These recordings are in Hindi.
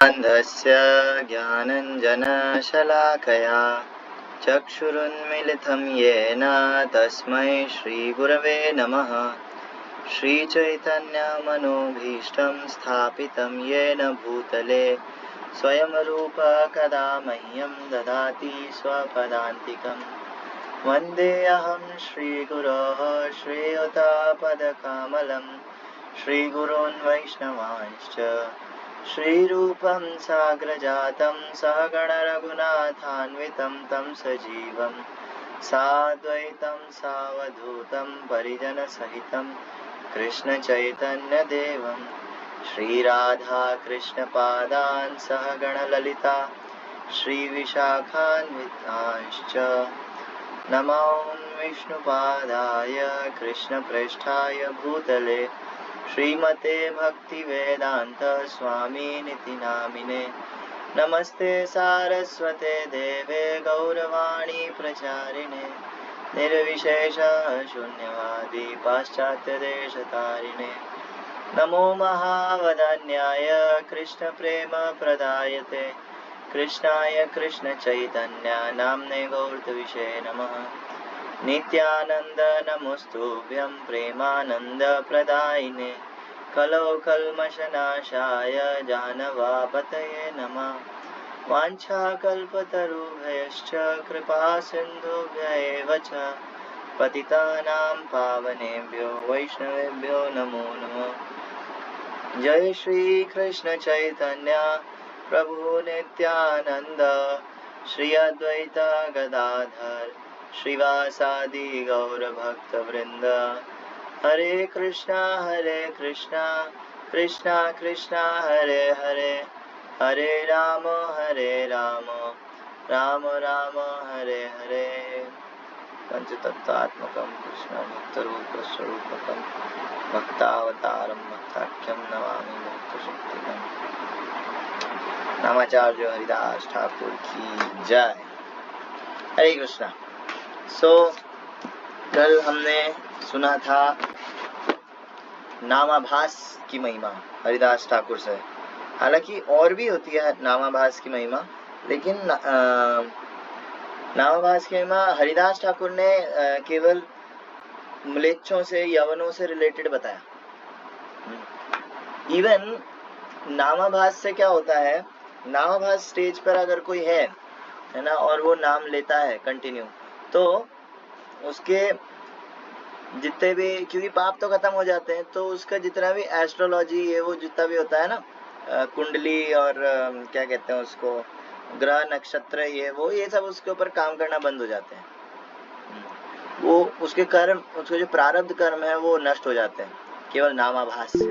अन्धस्य ज्ञानञ्जनशलाकया चक्षुरुन्मीलितं येन तस्मै श्रीगुरवे नमः। श्रीचैतन्यमनोभीष्टं स्थापितं येन भूतले स्वयं रूप कदा मह्यं ददाति स्वपदान्तिकम्। वन्देऽहं श्रीगुरोः श्रीयुतपदकमलं श्रीगुरून् वैष्णवांश्च श्रीरूपं साग्रजातं सहगण रघुनाथान्वितं तं सजीवं साद्वैतं सावधूतं परिजनसहितं कृष्णचैतन्यदेवं श्रीराधा कृष्णपादान् सहगण ललिता श्रीविशाखान्वितांश्च नमो विष्णुपादाय कृष्णप्रेष्ठाय भूतले श्रीमते भक्तिवेदान्त स्वामिनिति नामिने। नमस्ते सारस्वते देवे गौरवाणी प्रचारिणे निर्विशेष शून्यवादी पाश्चात्यदेशतारिणे। नमो महावदान्याय कृष्णप्रेमप्रदायते कृष्णाय कृष्णचैतन्य नाम्ने गौरतविषे नमः। नित्यानन्द नमोस्तुभ्यं प्रेमानन्द प्रदायिने कलौ कल्मषनाशाय जानवापतये नमः। वाञ्छाकल्पतरुभ्यश्च कृपा सिन्धुभ्य एव च पतितानां पावनेभ्यो वैष्णवेभ्यो नमो नमः। जय श्री कृष्ण चैतन्य प्रभु नित्यानंद श्री अद्वैत गदाधर श्रीवासादि गौर भक्त वृंद। हरे कृष्णा कृष्णा कृष्णा हरे हरे हरे राम राम राम हरे हरे। पंचतत्वात्मकं कृष्ण भक्तरूपस्वरूपकं भक्तावतारं भक्ताख्यं नमामि भक्तशक्तिकम्। नामाचार्य हरिदास ठाकुर की जय। हरे कृष्णा। कल हमने सुना था नामाभास की महिमा हरिदास ठाकुर से। हालांकि और भी होती है नामाभास की महिमा, लेकिन नामाभास की महिमा हरिदास ठाकुर ने केवल म्लेच्छों से यवनों से रिलेटेड बताया। इवन नामाभास से क्या होता है, नामाभास स्टेज पर अगर कोई है ना, और वो नाम लेता है कंटिन्यू, तो उसके जितने भी, क्योंकि पाप तो खत्म हो जाते हैं, तो उसका जितना भी एस्ट्रोलॉजी ये वो जितना भी होता है ना, कुंडली और क्या कहते हैं उसको, ग्रह नक्षत्र ये वो, ये सब उसके ऊपर काम करना बंद हो जाते हैं। वो उसके कर्म, उसके जो प्रारब्ध कर्म है वो नष्ट हो जाते हैं केवल नामाभास से।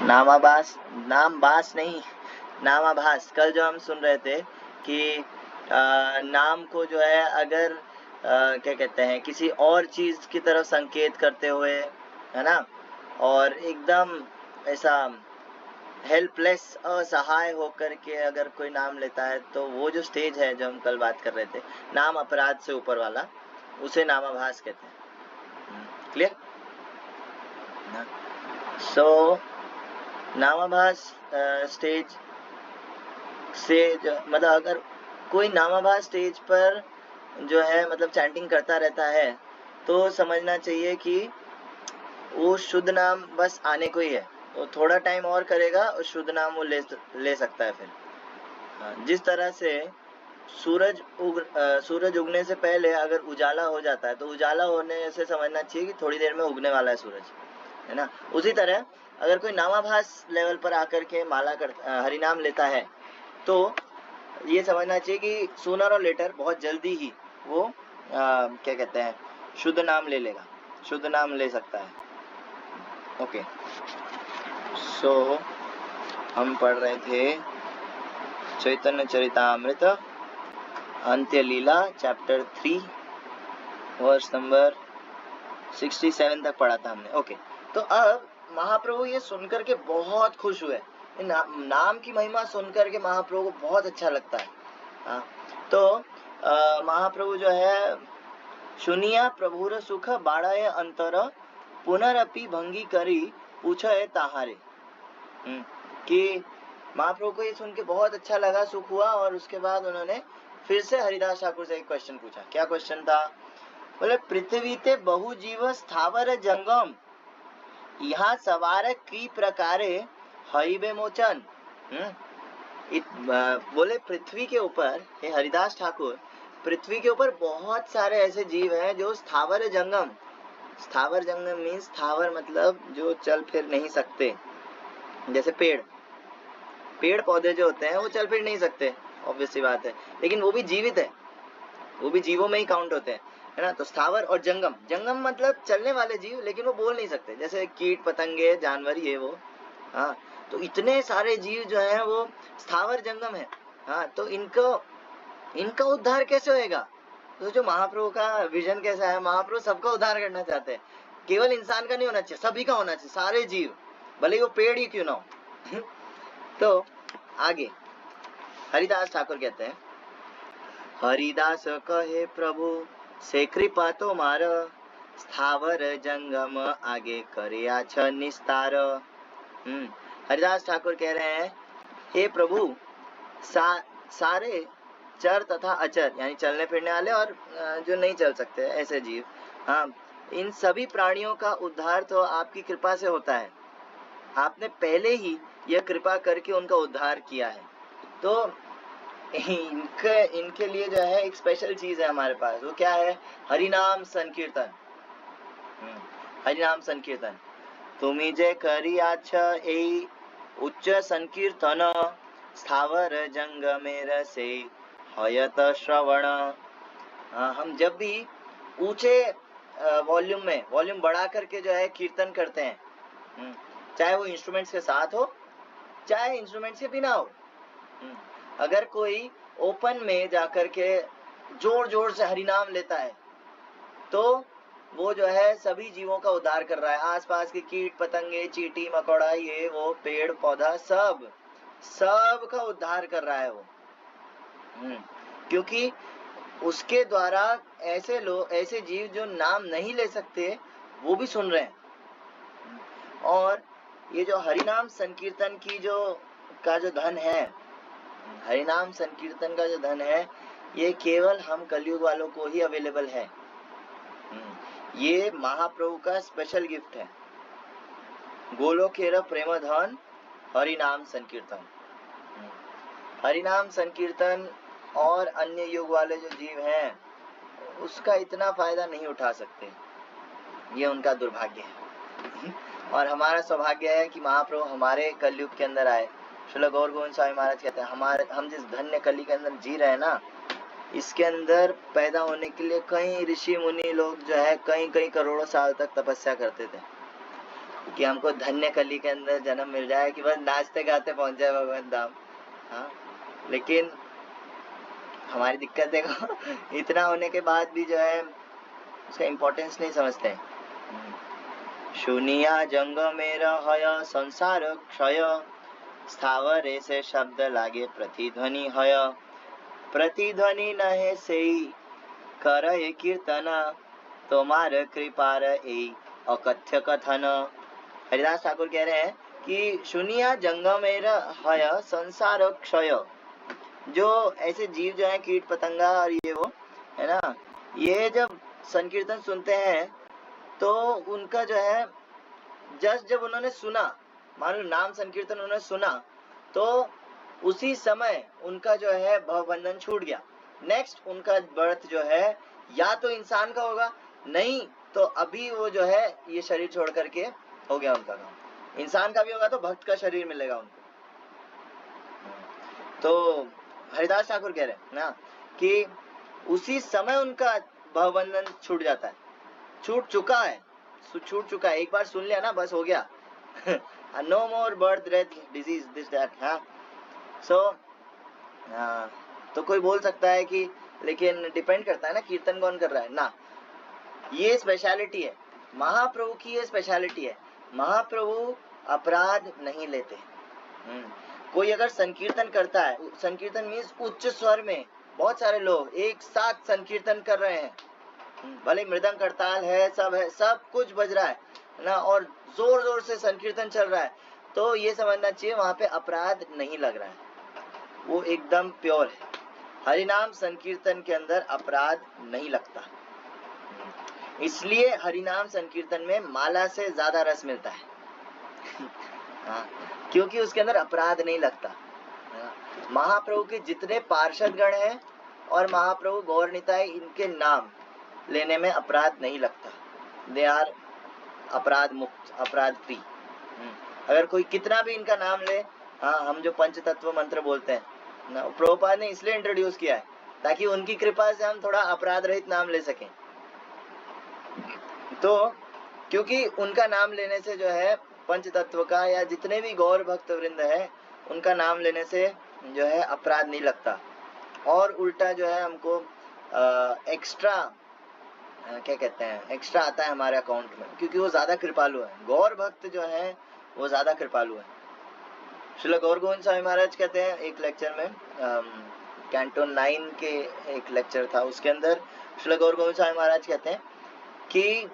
नामाभास, नामभास नहीं, नामाभास। कल जो हम सुन रहे थे कि नाम को जो है अगर क्या कहते हैं, किसी और चीज की तरफ संकेत करते हुए, है ना, और एकदम ऐसा हेल्पलेस, असहाय होकर के अगर कोई नाम लेता है, तो वो जो स्टेज है जो हम कल बात कर रहे थे, नाम अपराध से ऊपर वाला, उसे नामाभास कहते हैं। क्लियर? सो नामाभास स्टेज से मतलब अगर कोई नामाभास स्टेज पर जो है मतलब चैंटिंग करता रहता है, तो समझना चाहिए कि वो शुद्ध नाम बस आने को ही है। वो थोड़ा टाइम और करेगा और शुद्ध नाम वो ले सकता है फिर। जिस तरह से सूरज उगने से पहले अगर उजाला हो जाता है, तो उजाला होने से समझना चाहिए कि थोड़ी देर में उगने वाला है सूरज, है ना। उसी तरह अगर कोई नामाभास लेवल पर आकर के माला हरिनाम लेता है, तो ये समझना चाहिए कि सूनर और लेटर, बहुत जल्दी ही वो क्या कहते हैं, शुद्ध नाम ले लेगा, शुद्ध नाम ले सकता है। ओके, सो हम पढ़ रहे थे चैतन्य चरितामृत अंत्य लीला चैप्टर 3 वर्स नंबर 67 तक पढ़ा था हमने। ओके, तो अब महाप्रभु ये सुनकर के बहुत खुश हुए। नाम की महिमा सुनकर के महाप्रभु को बहुत अच्छा लगता है। तो महाप्रभु जो है, सुनिया प्रभुर सुख बाड़ाए अंतर पुनरअपि भंगी करी पूछे ताहारे। कि महाप्रभु को ये सुन के बहुत अच्छा लगा, सुख हुआ, और उसके बाद उन्होंने फिर से हरिदास ठाकुर से एक क्वेश्चन पूछा। क्या क्वेश्चन था? बोले, पृथ्वी ते बहु जीव स्थावर जंगम, यहाँ सवार की प्रकारे हईबे मोचन। बोले पृथ्वी के ऊपर, हे हरिदास ठाकुर, पृथ्वी के ऊपर बहुत सारे ऐसे जीव हैं जो स्थावर जंगम, स्थावर जंगम मीन्स स्थावर मतलब जो चल फिर नहीं सकते, जैसे पेड़ पौधे जो होते हैं वो चल फिर नहीं सकते, ऑब्वियस सी बात है, लेकिन वो भी जीवित है, वो भी जीवों में ही काउंट होते हैं, है ना। तो स्थावर और जंगम, जंगम मतलब चलने वाले जीव लेकिन वो बोल नहीं सकते, जैसे कीट पतंगे जानवर ये वो। हाँ, तो इतने सारे जीव जो हैं वो स्थावर जंगम है। हाँ, तो इनका उद्धार कैसे होएगा? तो जो महाप्रभु का विजन कैसा है, महाप्रभु सबका उद्धार करना चाहते हैं, केवल इंसान का नहीं होना चाहिए, सभी का होना चाहिए, सारे जीव, भले वो पेड़ ही क्यों ना हो। तो आगे हरिदास ठाकुर कहते हैं, हरिदास कहे प्रभु से कृपा तो मार, स्थावर जंगम आगे करे छ निस्तार। हरिदास ठाकुर कह रहे हैं, हे प्रभु, सारे चर तथा अचर यानी चलने फिरने वाले और जो नहीं चल सकते ऐसे जीव, हाँ, इन सभी प्राणियों का उद्धार तो आपकी कृपा से होता है, आपने पहले ही यह कृपा करके उनका उद्धार किया है। तो इनके लिए जो है एक स्पेशल चीज है हमारे पास, वो क्या है? हरिनाम संकीर्तन। हरिनाम संकीर्तन, तुम्ही जे करिया छ ए उच्च संकीर्तन, स्थावर जंगमेर से हयत श्रवण। हम जब भी ऊंचे वॉल्यूम बढ़ा करके जो है कीर्तन करते हैं, चाहे वो इंस्ट्रूमेंट्स के साथ हो चाहे इंस्ट्रूमेंट्स के बिना हो, अगर कोई ओपन में जाकर के जोर जोर से हरिनाम लेता है तो वो जो है सभी जीवों का उद्धार कर रहा है, आसपास के कीट पतंगे चींटी मकोड़ा ये वो पेड़ पौधा सब का उद्धार कर रहा है वो। क्योंकि उसके द्वारा ऐसे जीव जो नाम नहीं ले सकते वो भी सुन रहे हैं। और ये जो हरिनाम संकीर्तन की का जो धन है, हरिनाम संकीर्तन का जो धन है, ये केवल हम कलयुग वालों को ही अवेलेबल है। ये महाप्रभु का स्पेशल गिफ्ट है, गोलोकेर प्रेम धन हरिनाम संकीर्तन। हरिनाम संकीर्तन और अन्य युग वाले जो जीव हैं उसका इतना फायदा नहीं उठा सकते, ये उनका दुर्भाग्य है। और हमारा सौभाग्य है कि महाप्रभु हमारे कलयुग के अंदर आए। श्रील गौर गोविंद स्वामी महाराज कहते हैं, हम जिस धन्य कली के अंदर जी रहे हैं ना, इसके अंदर पैदा होने के लिए कई ऋषि मुनि लोग जो है कई करोड़ों साल तक तपस्या करते थे कि हमको धन्य कली के अंदर जन्म मिल जाए कि बस नाचते गाते पहुंच जाए भगवान धाम। हाँ, लेकिन हमारी दिक्कत देखो, इतना होने के बाद भी जो है उसका इम्पोर्टेंस नहीं समझते। शुनिया जंग मेरा हय संसार क्षय, स्थावरे से शब्द लागे प्रतिध्वनि हय, प्रतिध्वनि नहे से करे कीर्तन, तुम्हार कृपार ए अकथ्य कथन। हरिदास ठाकुर कह रहे हैं कि शुनिया जंगमेर हय संसार क्षय, जो ऐसे जीव जो है कीट पतंगा और ये वो है ना, ये जब संकीर्तन सुनते हैं तो उनका जो है जब उन्होंने सुना, मान लो नाम संकीर्तन उन्होंने सुना, तो उसी समय उनका जो है भवबंधन छूट गया। नेक्स्ट उनका बर्थ जो है या तो इंसान का होगा, नहीं तो अभी वो जो है ये शरीर छोड़ करके हो गया उनका काम, इंसान का भी होगा तो भक्त का शरीर मिलेगा उनको। तो हरिदास ठाकुर कह रहे हैं ना कि उसी समय उनका भवबंधन छूट जाता है, छूट चुका है, एक बार सुन लिया ना बस हो गया। No more birth death disease this that. हाँ, सो तो कोई बोल सकता है कि लेकिन डिपेंड करता है ना कीर्तन कौन कर रहा है ना, ये स्पेशलिटी है महाप्रभु की, ये स्पेशलिटी है। महाप्रभु अपराध नहीं लेते। कोई अगर संकीर्तन करता है, संकीर्तन मीन्स उच्च स्वर में बहुत सारे लोग एक साथ संकीर्तन कर रहे हैं, भले मृदंग करताल है, सब कुछ बज रहा है ना, और जोर जोर से संकीर्तन चल रहा है, तो ये समझना चाहिए वहां पे अपराध नहीं लग रहा है, वो एकदम प्योर है। हरिनाम संकीर्तन के अंदर अपराध नहीं लगता, इसलिए हरिनाम संकीर्तन में माला से ज्यादा रस मिलता है। हाँ, क्योंकि उसके अंदर अपराध नहीं लगता। महाप्रभु के जितने पार्षद गण हैं और महाप्रभु गौर निताई, इनके नाम लेने में अपराध नहीं लगता, दे आर अपराध मुक्त, अपराध फ्री। अगर कोई कितना भी इनका नाम ले, हाँ, हम जो पंच तत्व मंत्र बोलते हैं ना, प्रभुपाद ने इसलिए इंट्रोड्यूस किया है ताकि उनकी कृपा से हम थोड़ा अपराध रहित नाम ले सकें। तो क्योंकि उनका नाम लेने से जो है पंच तत्व का या जितने भी गौर भक्त वृंद है, उनका नाम लेने से जो है अपराध नहीं लगता, और उल्टा जो है हमको एक्स्ट्रा क्या कहते हैं, एक्स्ट्रा आता है हमारे अकाउंट में, क्योंकि वो ज्यादा कृपालु है। गौर भक्त जो है वो ज्यादा कृपालु है। श्रील गौर गोविंद स्वामी महाराज कहते हैं एक लेक्चर में, कैंटो 9 के एक लेक्चर था, उसके अंदर श्रील गौर गोविंद स्वामी महाराज कहते हैं कि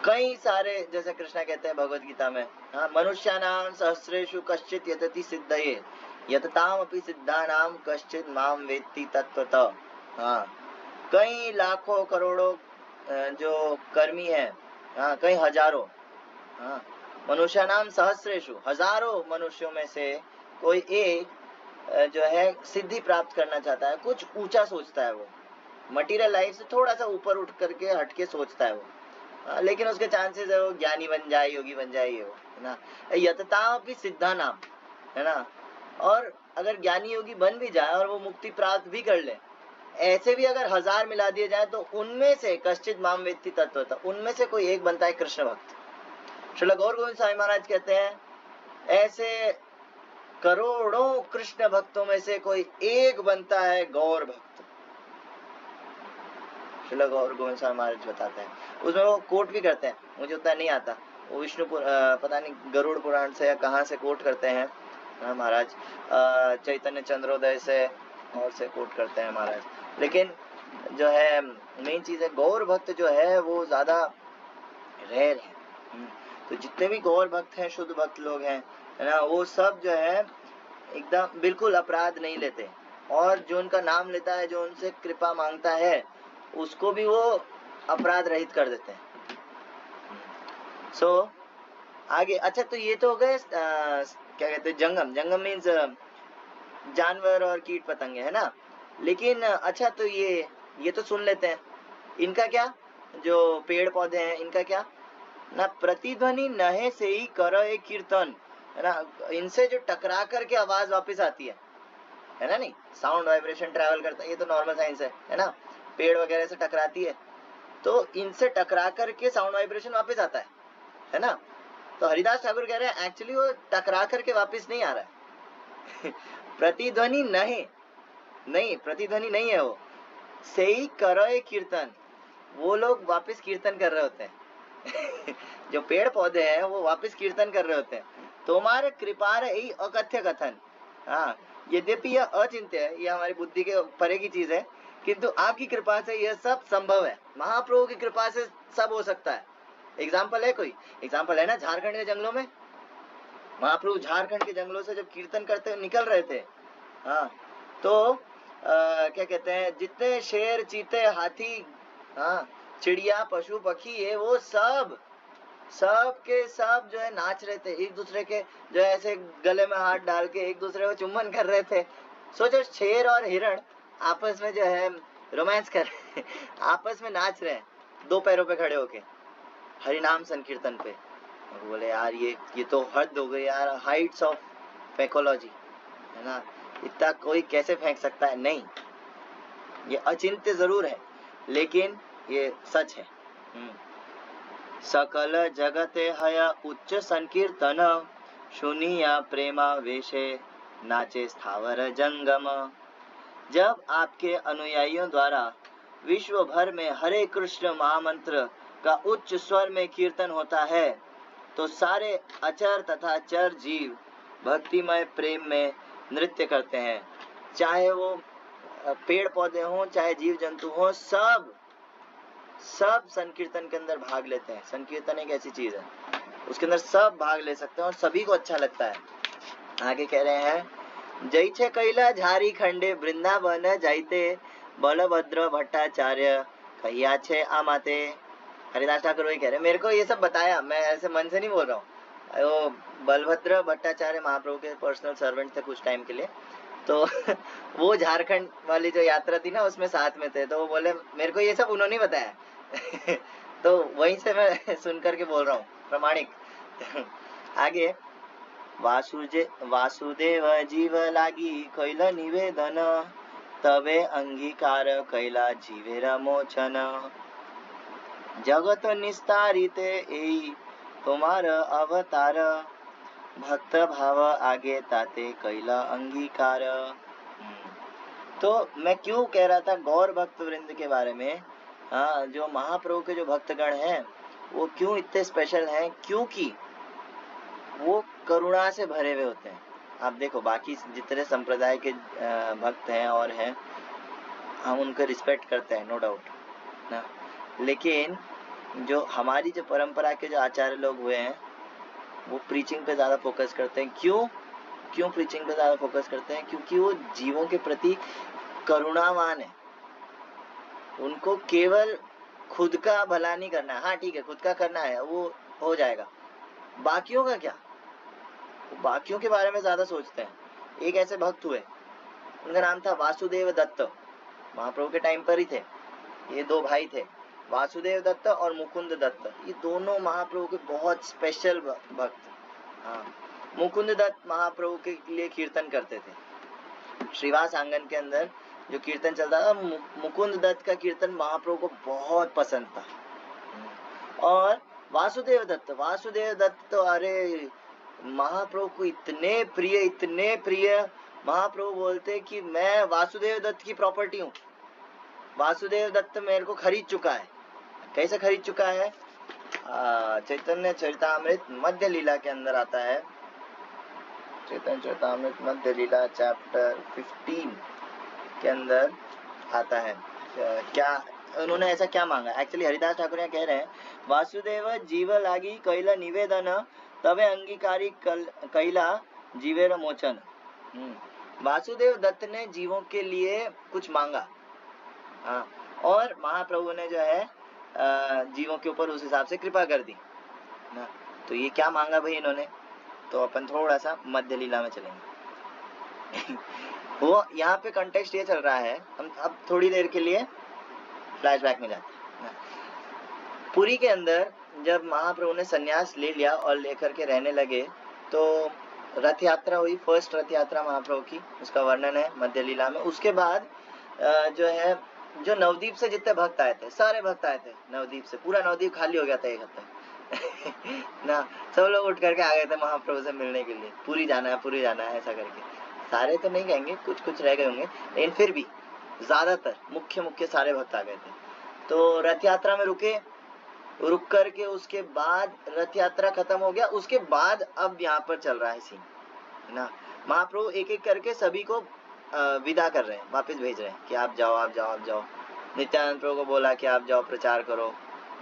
कई सारे, जैसे कृष्णा कहते हैं भगवत गीता में, हाँ, मनुष्यानाम सहस्रेषु कश्चित यतति सिद्धये यततामपि सिद्धानाम कश्चित माम वेत्ति तत्वतः। हाँ, कई लाखों करोड़ों जो कर्मी हैं, हाँ, कई हजारों, हाँ, मनुष्यानाम सहस्रेषु, हजारों मनुष्यों में से कोई एक जो है सिद्धि प्राप्त करना चाहता है, कुछ ऊंचा सोचता है, वो मटीरियल लाइफ से थोड़ा सा ऊपर उठ करके हटके सोचता है वो, लेकिन उसके चांसेस है वो ज्ञानी बन जाए, योगी बन जाए, ये वो है ना, यतता भी सिद्धा नाम है ना। और अगर ज्ञानी योगी बन भी जाए और वो मुक्ति प्राप्त भी कर ले, ऐसे भी अगर 1000 मिला दिए जाए तो उनमें से कश्चित माम वेत्ति तत्वतः, उनमें से कोई एक बनता है कृष्ण भक्त। श्रील गौर गोविंद स्वामी महाराज कहते हैं ऐसे करोड़ों कृष्ण भक्तों में से कोई एक बनता है गौर भक्त। श्रील गौर गोविंद स्वामी महाराज बताते हैं, उसमें वो कोट भी करते हैं, मुझे उतना नहीं आता, वो विष्णु पता नहीं गरुड़ पुराण से या कहाँ से कोट करते हैं महाराज, चैतन्य चंद्रोदय से और से कोट करते हैं महाराज। लेकिन जो है मेन चीज है, गौर भक्त जो है वो ज्यादा रेयर है। तो जितने भी गौर भक्त हैं, शुद्ध भक्त लोग हैं, है ना, वो सब जो है एकदम बिल्कुल अपराध नहीं लेते, और जो उनका नाम लेता है, जो उनसे कृपा मांगता है, उसको भी वो अपराध रहित कर देते हैं। सो आगे, अच्छा, तो ये तो हो गए क्या कहते हैं, जंगम। जंगम मीन्स जानवर और कीट पतंगे, है ना। लेकिन अच्छा, तो ये तो सुन लेते हैं, इनका क्या, जो पेड़ पौधे हैं, इनका क्या ना, प्रतिध्वनि नहे से ही करो एक कीर्तन, है ना, इनसे जो टकरा करके आवाज वापस आती है ना, नहीं, साउंड वाइब्रेशन ट्रैवल करता है, ये तो नॉर्मल साइंस है ना, पेड़ वगैरह से टकराती है, तो इनसे टकरा करके साउंड वाइब्रेशन वापस आता है ना। तो हरिदास ठाकुर कह रहे हैं एक्चुअली वो टकरा करके वापस नहीं आ रहा है प्रतिध्वनि नहीं, प्रतिध्वनि नहीं है वो, से ही करो कीर्तन, वो लोग वापस कीर्तन कर रहे होते हैं जो पेड़ पौधे हैं वो वापस कीर्तन कर रहे होते हैं। तुम्हारे कृपा यही अकथ्य कथन, हाँ, यद्यपि यह अचिंत्य है, यह हमारी बुद्धि के परे की चीज है, किंतु आपकी कृपा से यह सब संभव है। महाप्रभु की कृपा से सब हो सकता है। एग्जाम्पल है, कोई एग्जाम्पल है ना, झारखंड के जंगलों में, महाप्रभु झारखंड के जंगलों से जब कीर्तन करते निकल रहे थे, हाँ, तो क्या कहते हैं, जितने शेर, चीते, हाथी, हाँ, चिड़िया, पशु पक्षी, ये वो सब के सब जो है नाच रहे थे, एक दूसरे के जो है ऐसे गले में हाथ डाल के एक दूसरे को चुम्बन कर रहे थे। सोचो, शेर और हिरण आपस में जो है रोमांस कर रहे आपस में नाच रहे हैं, 2 पैरों पे खड़े होके हरिनाम संकीर्तन पे। बोले यार ये तो हद हो गई यार, हाइट्स ऑफ फैकोलॉजी, है ना, इतना कोई कैसे फेंक सकता है। नहीं, ये अचिंत्य जरूर है, लेकिन ये सच है। सकल जगते हय उच्च संकीर्तन, सुनिया प्रेमा वेशे नाचे स्थावर जंगम। जब आपके अनुयायियों द्वारा विश्व भर में हरे कृष्ण महामंत्र का उच्च स्वर में कीर्तन होता है, तो सारे अचर तथा चर जीव भक्तिमय प्रेम में नृत्य करते हैं। चाहे वो पेड़ पौधे हों, चाहे जीव जंतु हों, सब संकीर्तन के अंदर भाग लेते हैं। संकीर्तन एक ऐसी चीज है, उसके अंदर सब भाग ले सकते हैं और सभी को अच्छा लगता है। आगे कह रहे हैं, जय छे कैला झारी खंडे वृंदावन जाइते बलभद्र भट्टाचार्य कहिया छे आमाते। हरिदास ठाकुर वही कह रहे हैं, मेरे को ये सब बताया, मैं ऐसे मन से नहीं बोल रहा हूँ। वो बलभद्र भट्टाचार्य महाप्रभु के पर्सनल सर्वेंट थे कुछ टाइम के लिए, तो वो झारखंड वाली जो यात्रा थी ना उसमें साथ में थे, तो वो बोले मेरे को ये सब उन्होंने ही बताया। तो वहीं से मैं सुन करके बोल रहा हूँ, प्रमाणिक। आगे, वासुदेव जीव लागी कैल निवेदन तबे अंगीकार कैला जीवेर मोचन जगत निस्तारिते एई तुम्हार अवतार भक्त भाव आगे ताते कैला अंगीकार। तो मैं क्यों कह रहा था गौर भक्त वृंद के बारे में, हाँ, जो महाप्रभु के जो भक्तगण हैं वो क्यों इतने स्पेशल हैं, क्योंकि वो करुणा से भरे हुए होते हैं। आप देखो बाकी जितने संप्रदाय के भक्त हैं और हैं, हम उनको रिस्पेक्ट करते हैं, नो डाउट ना, लेकिन जो हमारी जो परंपरा के जो आचार्य लोग हुए हैं वो प्रीचिंग पे ज्यादा फोकस करते हैं। क्यों प्रीचिंग पे ज्यादा फोकस करते हैं? क्योंकि वो जीवों के प्रति करुणावान है। उनको केवल खुद का भला नहीं करना है, हाँ ठीक है खुद का करना है वो हो जाएगा, बाकियों का क्या, बाकियों के बारे में ज्यादा सोचते हैं। एक ऐसे भक्त हुए, उनका नाम था वासुदेव दत्त, महाप्रभु के टाइम पर ही थे। ये दो भाई थे, वासुदेव दत्त और मुकुंद दत्त, ये दोनों महाप्रभु के बहुत स्पेशल भक्त। हाँ, मुकुंद दत्त महाप्रभु के लिए कीर्तन करते थे। श्रीवास आंगन के अंदर जो कीर्तन चलता था, मुकुंद दत्त का कीर्तन महाप्रभु को बहुत पसंद था। और वासुदेव दत्त तो अरे महाप्रभु को इतने प्रिय, महाप्रभु बोलते कि मैं वासुदेव दत्त की प्रॉपर्टी हूँ, वासुदेव दत्त मेरे को खरीद चुका है। कैसे खरीद चुका है? चैतन्य चरितामृत मध्य लीला के अंदर आता है, चैतन्य चरितामृत मध्य लीला चैप्टर 15 के अंदर आता है। क्या उन्होंने ऐसा क्या मांगा? एक्चुअली हरिदास ठाकुर कह रहे हैं, वासुदेव जीव लागी कैला निवेदन तबे अंगीकारी कैला जीवेर मोचन। वासुदेव दत्त ने जीवों के लिए कुछ मांगा, हाँ, और महाप्रभु ने जो है जीवों के ऊपर उस हिसाब से कृपा कर दी ना। तो ये क्या मांगा भाई इन्होंने? तो अपन थोड़ा सा मध्य लीला में चलेंगे। वो यहाँ पे कंटेक्स्ट ये चल रहा है, हम अब थोड़ी देर के लिए फ्लैशबैक में जाते हैं। पुरी के अंदर जब महाप्रभु ने संन्यास ले लिया और लेकर के रहने लगे, तो रथ यात्रा हुई, फर्स्ट रथ यात्रा महाप्रभु की, उसका वर्णन है मध्य लीला में। उसके बाद जो है, जो नवदीप से जितने भक्त आए थे, सारे भक्त आए थे नवदीप से, पूरा नवदीप खाली हो गया था एक हफ्ते ना, सब लोग उठ करके आ गए थे महाप्रभु से मिलने के लिए, पूरी जाना है ऐसा करके। सारे तो नहीं कहेंगे, कुछ रह गए होंगे, लेकिन फिर भी ज्यादातर मुख्य सारे भक्त आ गए थे। तो रथ यात्रा में रुक करके उसके बाद रथ यात्रा खत्म हो गया, उसके बाद अब यहाँ पर चल रहा है सीन ना, महाप्रभु एक एक करके सभी को विदा कर रहे हैं, वापस भेज रहे हैं कि आप जाओ। नित्यानंद प्रभु को बोला कि आप जाओ प्रचार करो,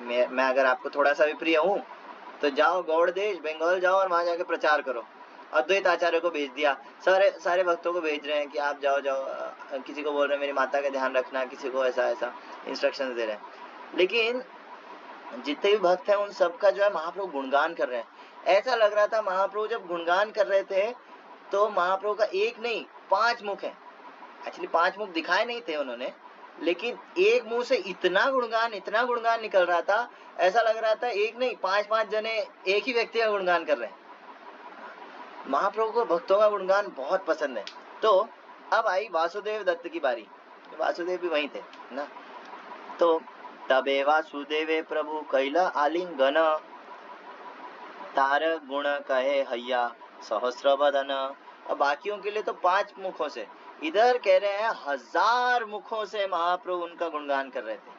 मैं अगर आपको थोड़ा सा भी प्रिय हूँ तो जाओ गौड़ देश बंगाल जाओ और वहां जाके प्रचार करो। अद्वैत आचार्य को भेज दिया, सारे भक्तों को भेज रहे हैं कि आप जाओ। किसी को बोल रहे हैं मेरी माता का ध्यान रखना, किसी को ऐसा इंस्ट्रक्शन दे रहे हैं। लेकिन जितने भी भक्त हैं उन सबका जो है महाप्रभु गुणगान कर रहे हैं। ऐसा लग रहा था महाप्रभु जब गुणगान कर रहे थे तो महाप्रभु का एक नहीं 5 मुख है। एक्चुअली 5 मुख दिखाए नहीं थे उन्होंने, लेकिन एक मुंह से इतना गुणगान निकल रहा था, ऐसा लग रहा था एक नहीं 5 जने एक ही व्यक्ति का गुणगान कर रहे हैं। महाप्रभु को भक्तों का गुणगान बहुत पसंद है। तो अब आई वासुदेव दत्त की बारी, वासुदेव भी वहीं थे ना। तो तबे वासुदेवे प्रभु कैला आलिंगन तार गुण कहे हैया सहस्र बदन। अब बाकियों के लिए तो 5 मुखों से, इधर कह रहे हैं 1000 मुखों से महाप्रभु उनका गुणगान कर रहे थे।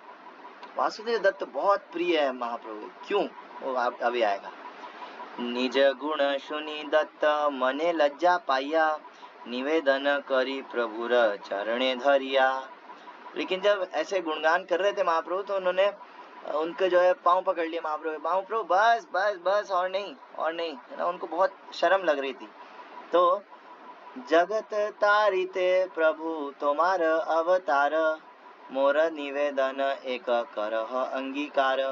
वासुदेव दत्त बहुत प्रिय है महाप्रभु, क्यों वो अभी आएगा। निज गुण सुनी दत्त मने लज्जा पाया निवेदन करी प्रभुर चरणे धरिया। लेकिन जब ऐसे गुणगान कर रहे थे महाप्रभु तो उन्होंने उनके जो है पाँव पकड़ लिए महाप्रभु, महाप्रभु बस बस बस और नहीं है ना, उनको बहुत शर्म लग रही थी। तो जगत तारिते प्रभु तुम्हार अवतार, मोर निवेदन एक करह अंगीकार।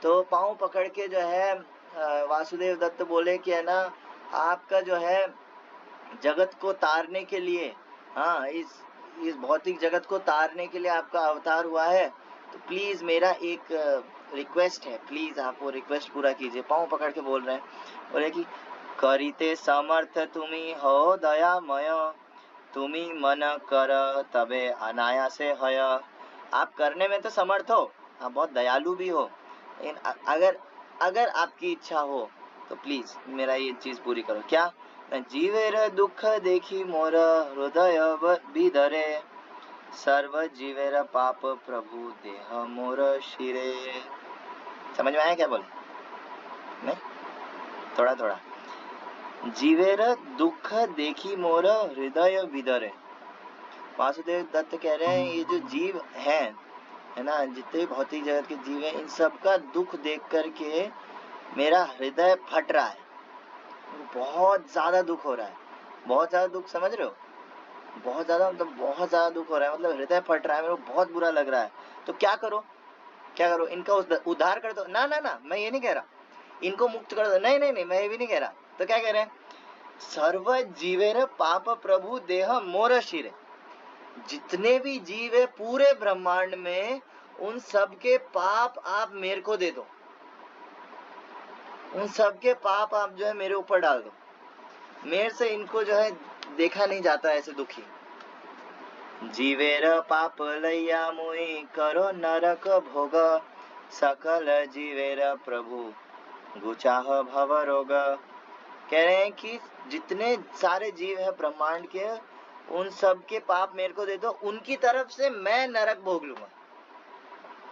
तो पाँव पकड़ के जो है वासुदेव दत्त बोले कि है ना, आपका जो है जगत को तारने के लिए, हाँ, इस भौतिक जगत को तारने के लिए आपका अवतार हुआ है, तो प्लीज मेरा एक रिक्वेस्ट है, प्लीज आप वो रिक्वेस्ट पूरा कीजिए। पाँव पकड़ के बोल रहे हैं, बोले कि करिते समर्थ तुम्ही हो दयामय, तुम्ही मन कर तबे अनायासे हय। आप करने में तो समर्थ हो, आप बहुत दयालु भी हो, लेकिन अगर आपकी इच्छा हो तो प्लीज मेरा ये चीज पूरी करो। क्या? जीवेर दुख देखी मोर हृदय बिधरे, सर्व जीवेर पाप प्रभु देह मोर शिरे। समझ में आया क्या बोले? नहीं, थोड़ा थोड़ा। जीवेर दुख देखी मोर हृदय बिधरे। वासुदेव दत्त कह रहे हैं ये जो जीव है ना, जितने भौतिक जगत के जीव हैं, इन सब का दुख देख करके मेरा हृदय फट रहा है, बहुत ज्यादा दुख हो रहा है, बहुत ज्यादा दुख, समझ रहे हो? बहुत ज्यादा, मतलब बहुत ज्यादा दुख हो रहा है, मतलब हृदय फट रहा है, मेरे को बहुत बुरा लग रहा है। तो क्या करो, इनका उद्धार कर दो। ना ना ना, मैं ये नहीं कह रहा इनको मुक्त कर दो, नहीं नहीं नहीं, मैं ये भी नहीं कह रहा। तो क्या कह रहे हैं? सर्व जीवेर पाप प्रभु देह मोर शिरे। जितने भी जीव है पूरे ब्रह्मांड में, उन सब के पाप आप मेरे को दे दो, उन सब के पाप आप जो है मेरे ऊपर डाल दो। मेरे से इनको जो है देखा नहीं जाता ऐसे दुखी। जीवेर पाप लैया मुई करो नरक भोग, सकल जीवेर प्रभु गुचाह भव रोग। कह रहे हैं कि जितने सारे जीव है ब्रह्मांड के, उन सब के पाप मेरे को दे दो, उनकी तरफ से मैं नरक भोग लूंगा,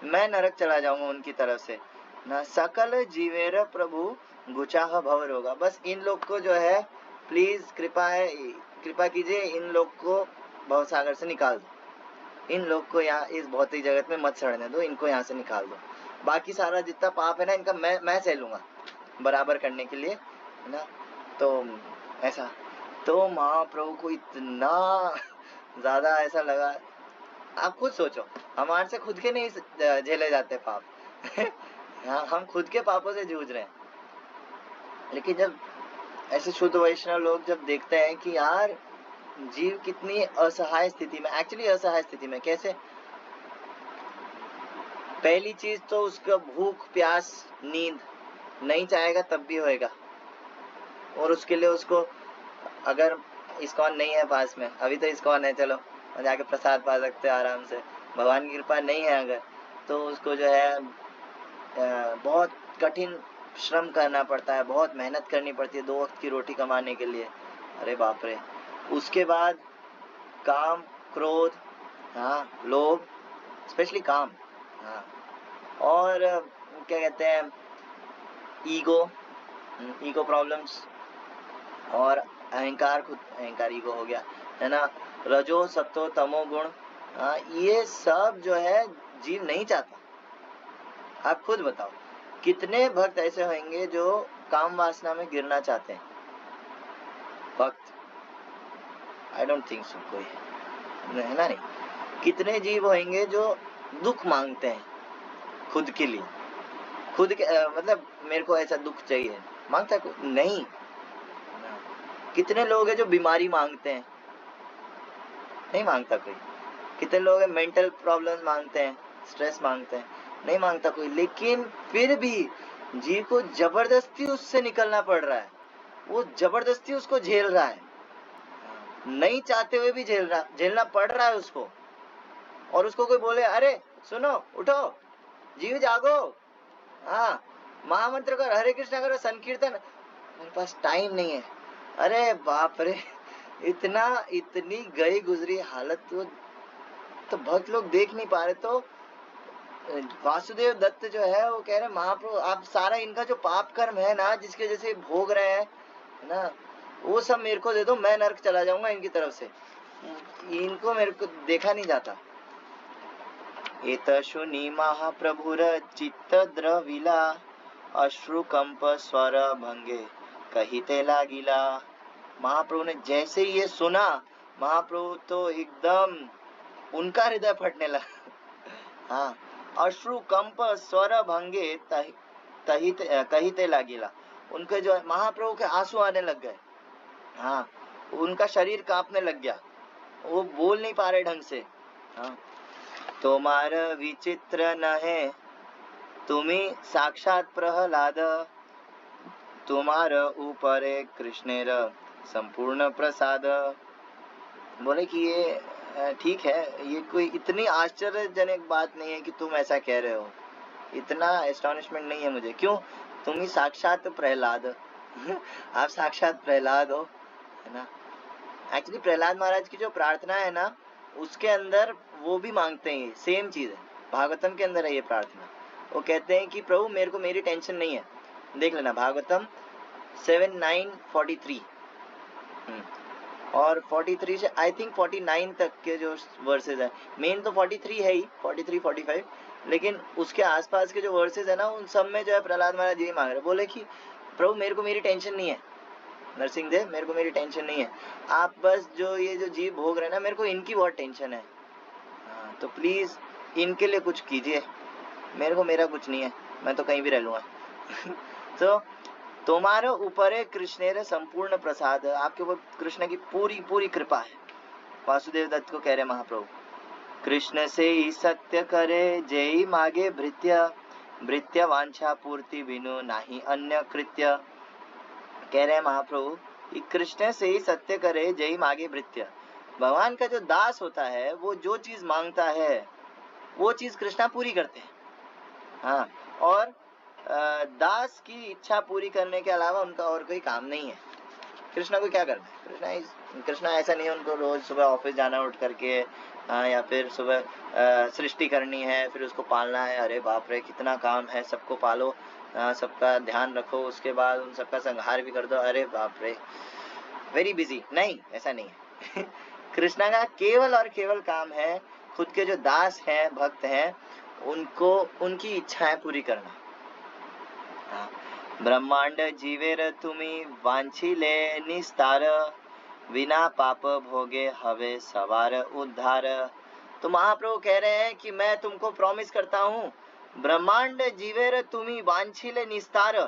मैं नरक चला जाऊंगा उनकी तरफ से ना। सकल जीवेर प्रभु गुचाह भव रोग। बस इन लोग को जो है प्लीज कृपा कीजिए, इन लोग को भवसागर से निकाल दो, इन लोग को यहाँ इस भौतिक जगत में मत सड़ने दो, इनको यहाँ से निकाल दो। बाकी सारा जितना पाप है ना इनका मैं सह लूंगा बराबर करने के लिए, है ना। तो ऐसा, तो महाप्रभु को इतना ज्यादा ऐसा लगा। आप खुद सोचो, हमारे से खुद के नहीं झेले जाते पाप हाँ, हम खुद के पापों से जूझ रहे हैं। लेकिन जब ऐसे शुद्ध वैष्णव लोग जब देखते हैं कि यार जीव कितनी असहाय स्थिति में, एक्चुअली असहाय स्थिति में, कैसे? पहली चीज तो उसका भूख प्यास नींद नहीं चाहेगा तब भी होएगा, और उसके लिए उसको, अगर इस्कॉन नहीं है पास में, अभी तो इस्कॉन है, चलो जाके प्रसाद पा सकते हैं आराम से, भगवान की कृपा नहीं है अगर, तो उसको जो है बहुत कठिन श्रम करना पड़ता है, बहुत मेहनत करनी पड़ती है 2 वक्त की रोटी कमाने के लिए। अरे बाप रे। उसके बाद काम, क्रोध, हाँ, लोभ, स्पेशली काम, हाँ, और क्या कहते हैं, ईगो प्रॉब्लम्स, और अहंकार ईगो हो गया, है ना, रजो सत्तो तमो गुण, हाँ, ये सब जो है जीव नहीं चाहता। आप खुद बताओ कितने भक्त ऐसे होंगे जो काम वासना में गिरना चाहते हैं? भक्त, आई डोंट थिंक सो कोई है ना। नहीं, कितने जीव होंगे जो दुख मांगते हैं खुद के लिए, खुद के मतलब मेरे को ऐसा दुख चाहिए, मांगता है कोई? नहीं। कितने लोग हैं जो बीमारी मांगते हैं? नहीं मांगता कोई। कितने लोग हैं मेंटल प्रॉब्लम्स मांगते हैं, स्ट्रेस मांगते हैं? नहीं मांगता कोई। लेकिन फिर भी जीव को जबरदस्ती उससे निकलना पड़ रहा है, वो जबरदस्ती उसको झेल रहा है, नहीं चाहते हुए भी झेलना पड़ रहा है उसको। और उसको कोई बोले अरे सुनो उठो, जीव जागो, हाँ, महामंत्र कर, हरे कृष्णा करो, संकीर्तन, मेरे पास टाइम नहीं है। अरे बाप रे, इतनी गई गुजरी हालत तो भक्त लोग देख नहीं पा रहे। तो वासुदेव दत्त जो है वो कह रहे महाप्रभु आप सारा इनका जो पाप कर्म है ना, जिसके वजह से भोग रहे हैं ना, वो सब मेरे को दे दो, मैं नरक चला जाऊंगा इनकी तरफ से, इनको मेरे को देखा नहीं जाता। एत शुनि महाप्रभुर चित्त द्रविला अश्रुकंप स्वर भंगे कहिते लागिला। महाप्रभु ने जैसे ये सुना, महाप्रभु तो एकदम उनका हृदय फटने लगा। हाँ, अश्रुकंप स्वर भंगे कहिते लागिला। उनके जो महाप्रभु के आंसू आने लग गए। हाँ, उनका शरीर कांपने लग गया, वो बोल नहीं पा रहे ढंग से। हाँ, तोमार विचित्र न है तुम्ही साक्षात प्रहलाद, तुम्हार ऊपर कृष्णेर संपूर्ण प्रसाद। बोले कि ये ठीक है, ये कोई इतनी आश्चर्यजनक बात नहीं है कि तुम ऐसा कह रहे हो, इतना एस्टॉनिशमेंट नहीं है मुझे। क्यों? तुम ही साक्षात प्रहलाद आप साक्षात प्रहलाद हो, है ना। एक्चुअली प्रहलाद महाराज की जो प्रार्थना है ना, उसके अंदर वो भी मांगते हैं, सेम चीज है, भागवतम के अंदर है ये प्रार्थना। वो कहते हैं कि प्रभु मेरे को मेरी टेंशन नहीं है। देख लेना भागवतम 7:9-43 और 43 से आई थिंक 49 तक के जो वर्सेस है, मेन तो 43 है ही, 43-45, लेकिन उसके आसपास के जो वर्सेस है ना, उन सब में जो है प्रहलाद महाराज यही मांग रहे, बोले कि प्रभु मेरे को मेरी टेंशन नहीं है, नरसिंह देव मेरे को मेरी टेंशन नहीं है, आप बस जो ये जो जीव भोग रहे हैं ना, मेरे को इनकी बहुत टेंशन है। हाँ, तो प्लीज इनके लिए कुछ कीजिए, मेरे को मेरा कुछ नहीं है, मैं तो कहीं भी रह लूंगा। तो तुम्हारे ऊपर है कृष्णेर संपूर्ण प्रसाद, आपके ऊपर कृष्ण की पूरी पूरी कृपा है। वासुदेव दत्त को कह रहे महाप्रभु, कृष्ण से ही सत्य करे जय मागे भृत्य, भृत्य वांछा पूर्ति बिनु नाही अन्य कृत्य। कह रहे महाप्रभु कि कृष्ण से ही सत्य करे जय मागे भृत्य। भगवान का जो दास होता है, वो जो चीज मांगता है वो चीज कृष्णा पूरी करते हैं। हाँ, और दास की इच्छा पूरी करने के अलावा उनका और कोई काम नहीं है। कृष्णा को क्या करना है? कृष्णा ऐसा नहीं है उनको रोज सुबह ऑफिस जाना उठ करके, या फिर सुबह सृष्टि करनी है, फिर उसको पालना है। अरे बाप रे, कितना काम है, सबको पालो, सबका ध्यान रखो, उसके बाद उन सबका संहार भी कर दो। अरे बाप रे, वेरी बिजी। नहीं, ऐसा नहीं है। कृष्णा का केवल और केवल काम है खुद के जो दास हैं, भक्त हैं, उनको उनकी इच्छाएं पूरी करना। ब्रह्मांड जीवेर तुम्ही वांछिले निस्तार, विना पाप भोगे हवे सवार उद्धार। तो महाप्रभु कह रहे हैं कि मैं तुमको प्रॉमिस करता हूँ, ब्रह्मांड जीवेर तुम्ही वांछिले निस्तार,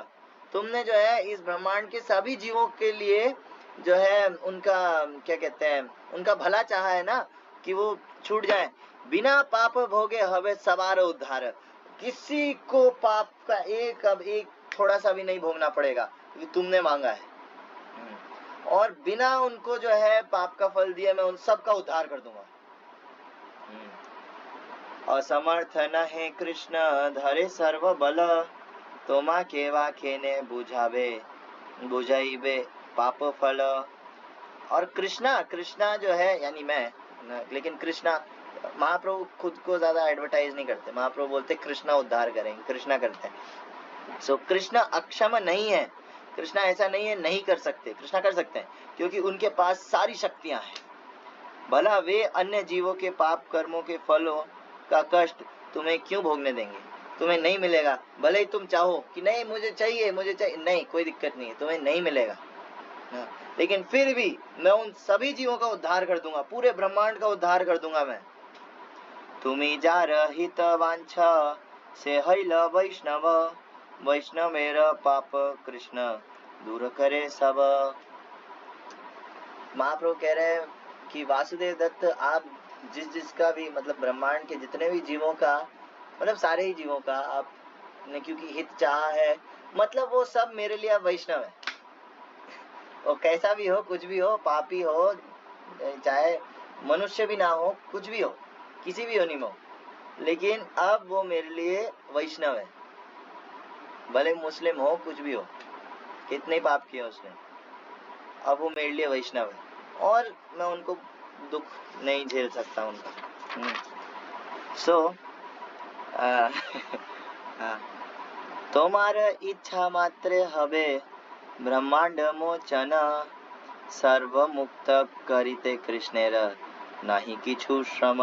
तुमने जो है इस ब्रह्मांड के सभी जीवों के लिए जो है उनका क्या कहते हैं, उनका भला चाहा है ना, कि वो छूट जाए। बिना पाप भोगे हवे सवार उद्धार, किसी को पाप का एक अब एक थोड़ा सा भी नहीं भोगना पड़ेगा, क्योंकि तुमने मांगा है। और बिना उनको जो है पाप का फल दिए मैं उन सब का उद्धार कर दूंगा। असमर्थ न है कृष्ण धरे सर्व बल, तोमा केवा खेने बुझावे बुझाइबे पाप फल। और कृष्णा जो है यानी मैं, लेकिन कृष्णा, महाप्रभु खुद को ज्यादा एडवर्टाइज नहीं करते। महाप्रभु बोलते कृष्णा उद्धार करेंगे, कृष्णा करते हैं। सो कृष्णा अक्षम नहीं है, कृष्णा ऐसा नहीं है नहीं कर सकते, कृष्णा कर सकते हैं, क्योंकि उनके पास सारी शक्तियां हैं। भला वे अन्य जीवों के पाप कर्मों के फलों का कष्ट तुम्हें क्यों भोगने देंगे? तुम्हें नहीं मिलेगा, भले ही तुम चाहो कि नहीं मुझे चाहिए, नहीं, कोई दिक्कत नहीं है, तुम्हें नहीं मिलेगा। लेकिन फिर भी मैं उन सभी जीवों का उद्धार कर दूंगा, पूरे ब्रह्मांड का उद्धार कर दूंगा मैं। तुम्ही जा रहित वांछा से हैल वैष्णव, वैष्णवेर पाप कृष्ण दूर करे सब। महाप्रभु कह रहे हैं कि वासुदेव दत्त, आप जिसका भी मतलब ब्रह्मांड के जितने भी जीवों का, मतलब सारे ही जीवों का आपने क्योंकि हित चाहा है, मतलब वो सब मेरे लिए वैष्णव है। वो कैसा भी हो, कुछ भी हो, पापी हो, चाहे मनुष्य भी ना हो, कुछ भी हो, किसी भी योनि में हो, लेकिन अब वो मेरे लिए वैष्णव है। भले मुस्लिम हो, कुछ भी हो, कितने पाप किए उसने, अब वो मेरे लिए वैष्णव है और मैं उनको दुख नहीं झेल सकता उनका। तोमार इच्छा मात्रे हवे ब्रह्मांड मोचन, सर्व मुक्त करिते कृष्णेर नाही किछु श्रम।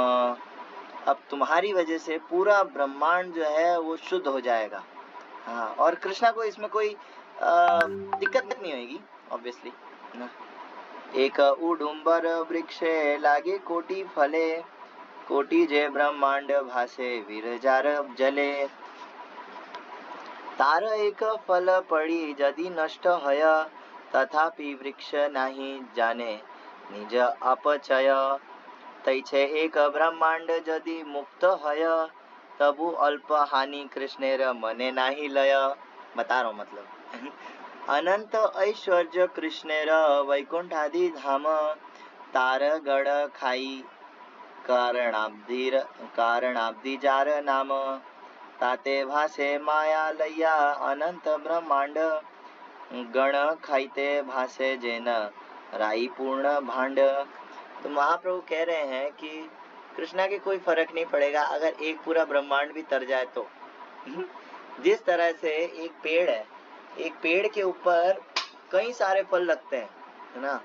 अब तुम्हारी वजह से पूरा ब्रह्मांड जो है वो शुद्ध हो जाएगा। हाँ, और कृष्णा को इसमें कोई दिक्कत नहीं होगी ऑब्वियसली ना। एक उडुम्बर वृक्षे लागे कोटि फले, कोटि जे ब्रह्मांड भासे विरजार जले। तार एक फल पड़ी यदि नष्ट हय, तथापि वृक्ष नाही जाने निज अपचय। तैछे एक ब्रह्मांड यदि मुक्त हय, तबु अल्प हानि कृष्णेर मने नाही लय। बता रहा हूँ मतलब अनंत ऐश्वर्य कृष्णेर वैकुंठादि धाम, तार गढ़ खाई कारणाब्दी जार नाम। ताते भासे माया लैया अनंत ब्रह्मांड, गण खाइते भासे जेन राई पूर्ण भांड। तो महाप्रभु कह रहे हैं कि कृष्णा के कोई फर्क नहीं पड़ेगा अगर एक पूरा ब्रह्मांड भी तर जाए तो। जिस तरह से एक पेड़ है, एक पेड़ के ऊपर कई सारे फल लगते हैं, है ना।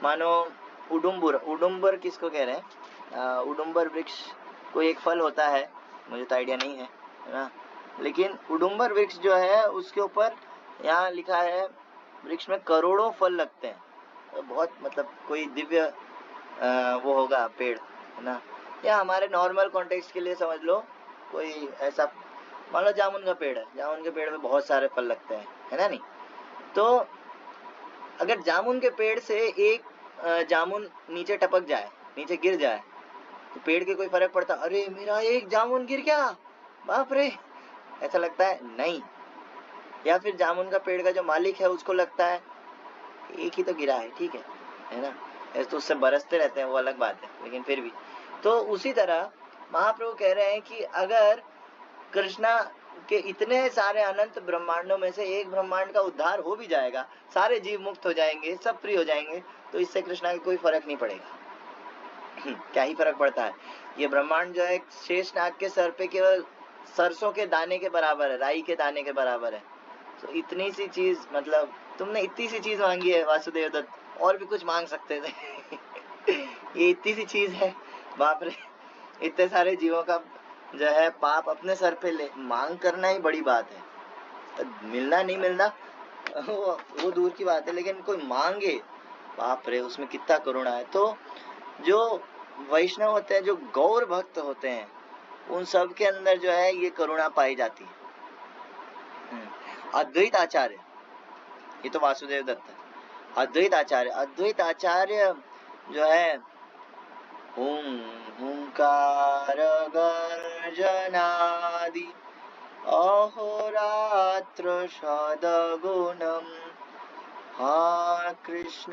मानो उडुम्बर किसको कह रहे हैं? उडुम्बर वृक्ष कोई एक फल होता है, मुझे तो आइडिया नहीं है ना। लेकिन उडुम्बर वृक्ष जो है उसके ऊपर यहाँ लिखा है वृक्ष में करोड़ों फल लगते हैं। तो बहुत मतलब कोई दिव्य वो होगा पेड़, है ना। या हमारे नॉर्मल कॉन्टेक्स्ट के लिए समझ लो, कोई ऐसा मान लो जामुन का पेड़ है, जामुन के पेड़ में बहुत सारे फल लगते हैं, है ना। नहीं तो अगर जामुन के पेड़ से एक जामुन नीचे टपक जाए, नीचे गिर जाए, तो पेड़ के कोई फर्क पड़ता? अरे मेरा एक जामुन गिर गया, बाप रे, ऐसा लगता है? नहीं। या फिर जामुन का पेड़ का जो मालिक है उसको लगता है एक ही तो गिरा है, ठीक है ना। ऐसे तो उससे बरसते रहते हैं, वो अलग बात है, लेकिन फिर भी। तो उसी तरह महाप्रभु कह रहे हैं कि अगर कृष्णा के इतने सारे अनंत ब्रह्मांडों में से एक ब्रह्मांड का उद्धार हो भी जाएगा, सारे जीव मुक्त हो जाएंगे, सब फ्री हो जाएंगे, तो इससे कृष्णा के कोई फर्क नहीं पड़ेगा। क्या ही फर्क पड़ता है। ये ब्रह्मांड जो है शेषनाग के सर पे केवल सरसों के दाने के बराबर है, राई के दाने के बराबर है। तो इतनी सी चीज, मतलब तुमने इतनी सी चीज मांगी है वासुदेव दत्त, और भी कुछ मांग सकते थे। ये इतनी सी चीज है, बाप रे, इतने सारे जीवों का जो है पाप अपने सर पे ले मांग करना ही बड़ी बात है। तो मिलना नहीं मिलना वो दूर की बात है, लेकिन कोई मांगे, बाप रे, उसमें कितना करुणा है। तो जो वैष्णव होते हैं, जो गौर भक्त होते हैं, उन सब के अंदर जो है ये करुणा पाई जाती है। अद्वैत आचार्य, ये तो वासुदेव दत्त है। अद्वैत आचार्य जो है हुंकार गर्जनादि अहोरात्र सदगुणम, हा कृष्ण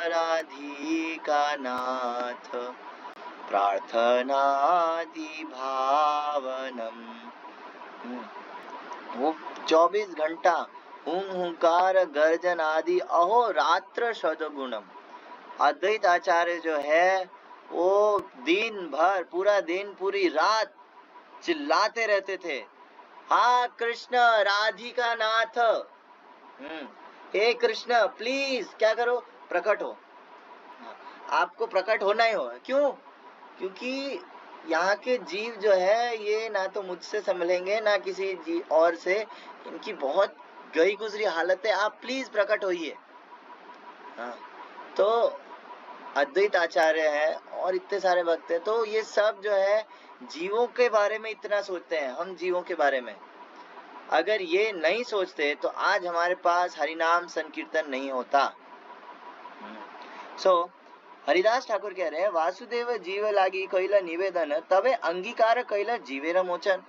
राधिका नाथ प्रार्थनादि भावनम। वो 24 घंटा हुंकार गर्जन आदि अहोरात्र सदगुणम। अद्वैत आचार्य जो है वो दिन भर, पूरा दिन, पूरी रात चिल्लाते रहते थे, हा कृष्ण राधिका नाथ, हे कृष्ण प्लीज क्या करो, प्रकट हो। आपको प्रकट होना ही होगा। क्यों? क्योंकि यहाँ के जीव जो है ये ना तो मुझसे संभलेंगे ना किसी जीव और से, इनकी बहुत गई गुजरी हालत है, आप प्लीज प्रकट होइए। हाँ, तो अद्वैत आचार्य है और इतने सारे भक्त हैं, तो ये सब जो है जीवों के बारे में इतना सोचते हैं, हम जीवों के बारे में। अगर ये नहीं सोचते तो आज हमारे पास हरिनाम संकीर्तन नहीं होता। सो हरिदास ठाकुर कह रहे हैं, वासुदेव जीव लागी कैला निवेदन, तबे अंगीकार कैला जीवेर मोचन।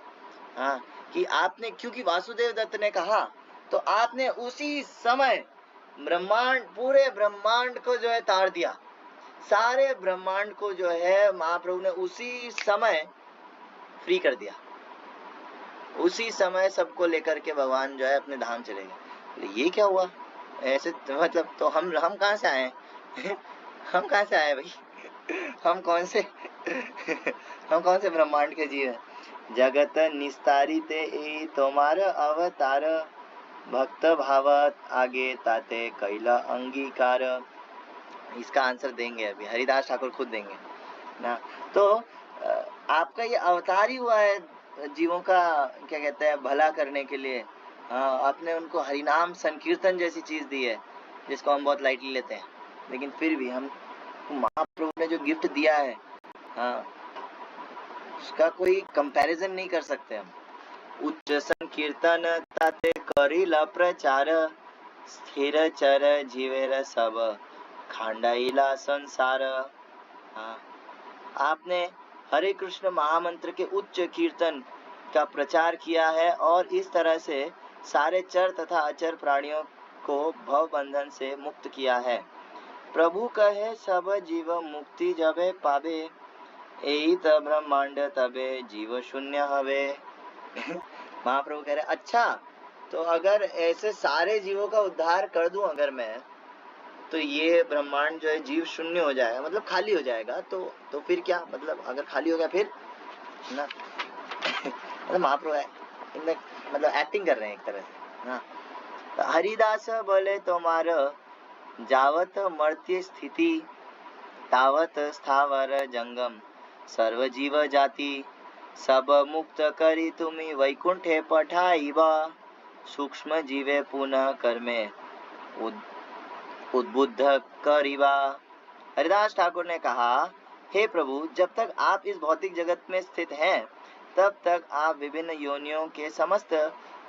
हाँ, कि आपने, क्योंकि वासुदेव दत्त ने कहा, तो आपने उसी समय ब्रह्मांड, पूरे ब्रह्मांड को जो है तार दिया, सारे ब्रह्मांड को जो है महाप्रभु ने उसी समय फ्री कर दिया। उसी समय सबको लेकर के भगवान जो है अपने धाम चले गए। ये क्या हुआ ऐसे? मतलब तो हम कहाँ से आए? हम कहाँ से आए भाई? हम कौन से हम कौन से ब्रह्मांड के जीव हैं? जगत निस्तारित ए तुम्हार अवतार, भक्त भावत आगे ताते कैला अंगीकार। इसका आंसर देंगे अभी हरिदास ठाकुर खुद देंगे ना। तो आपका ये अवतार ही हुआ है जीवों का, क्या कहते हैं, भला करने के लिए। हाँ, आपने उनको हरिनाम संकीर्तन जैसी चीज दी है जिसको हम बहुत लाइटली लेते हैं, लेकिन फिर भी हम महाप्रभु ने जो गिफ्ट दिया है, हाँ, उसका कोई कंपैरिजन नहीं कर सकते हम। उच्च संकीर्तन ताते करिला प्रचार, स्थिर चर जीवेर सब खांडाइला संसार। हाँ, आपने हरे कृष्ण महामंत्र के उच्च कीर्तन का प्रचार किया है और इस तरह से सारे चर तथा अचर प्राणियों को भव बंधन से मुक्त किया है। प्रभु कहे सब जीव मुक्ति जबे पावे, एई त ब्रह्मांड तबे जीव शून्य हवे। महाप्रभु कह रहे अच्छा, तो अगर ऐसे सारे जीवों का उद्धार कर दूं अगर मैं, तो ये ब्रह्मांड जो है जीव शून्य हो जाएगा, मतलब खाली हो जाएगा। तो फिर क्या, मतलब अगर खाली हो गया फिर ना। मतलब महाप्रभु इनमें मतलब एक्टिंग कर रहे हैं एक तरह से। हाँ, हरिदास बोले तुम्हार जावत मर्त्य स्थिति, तावत स्थावर जंगम सर्व जीव जाति, सब मुक्त करी तुम्ही वैकुंठे पठाइबा, सूक्ष्म जीवे पुनः कर्मे उद्बुद्ध करीबा। हरिदास ठाकुर ने कहा, हे प्रभु, जब तक आप इस भौतिक जगत में स्थित हैं, तब तक आप विभिन्न योनियों के समस्त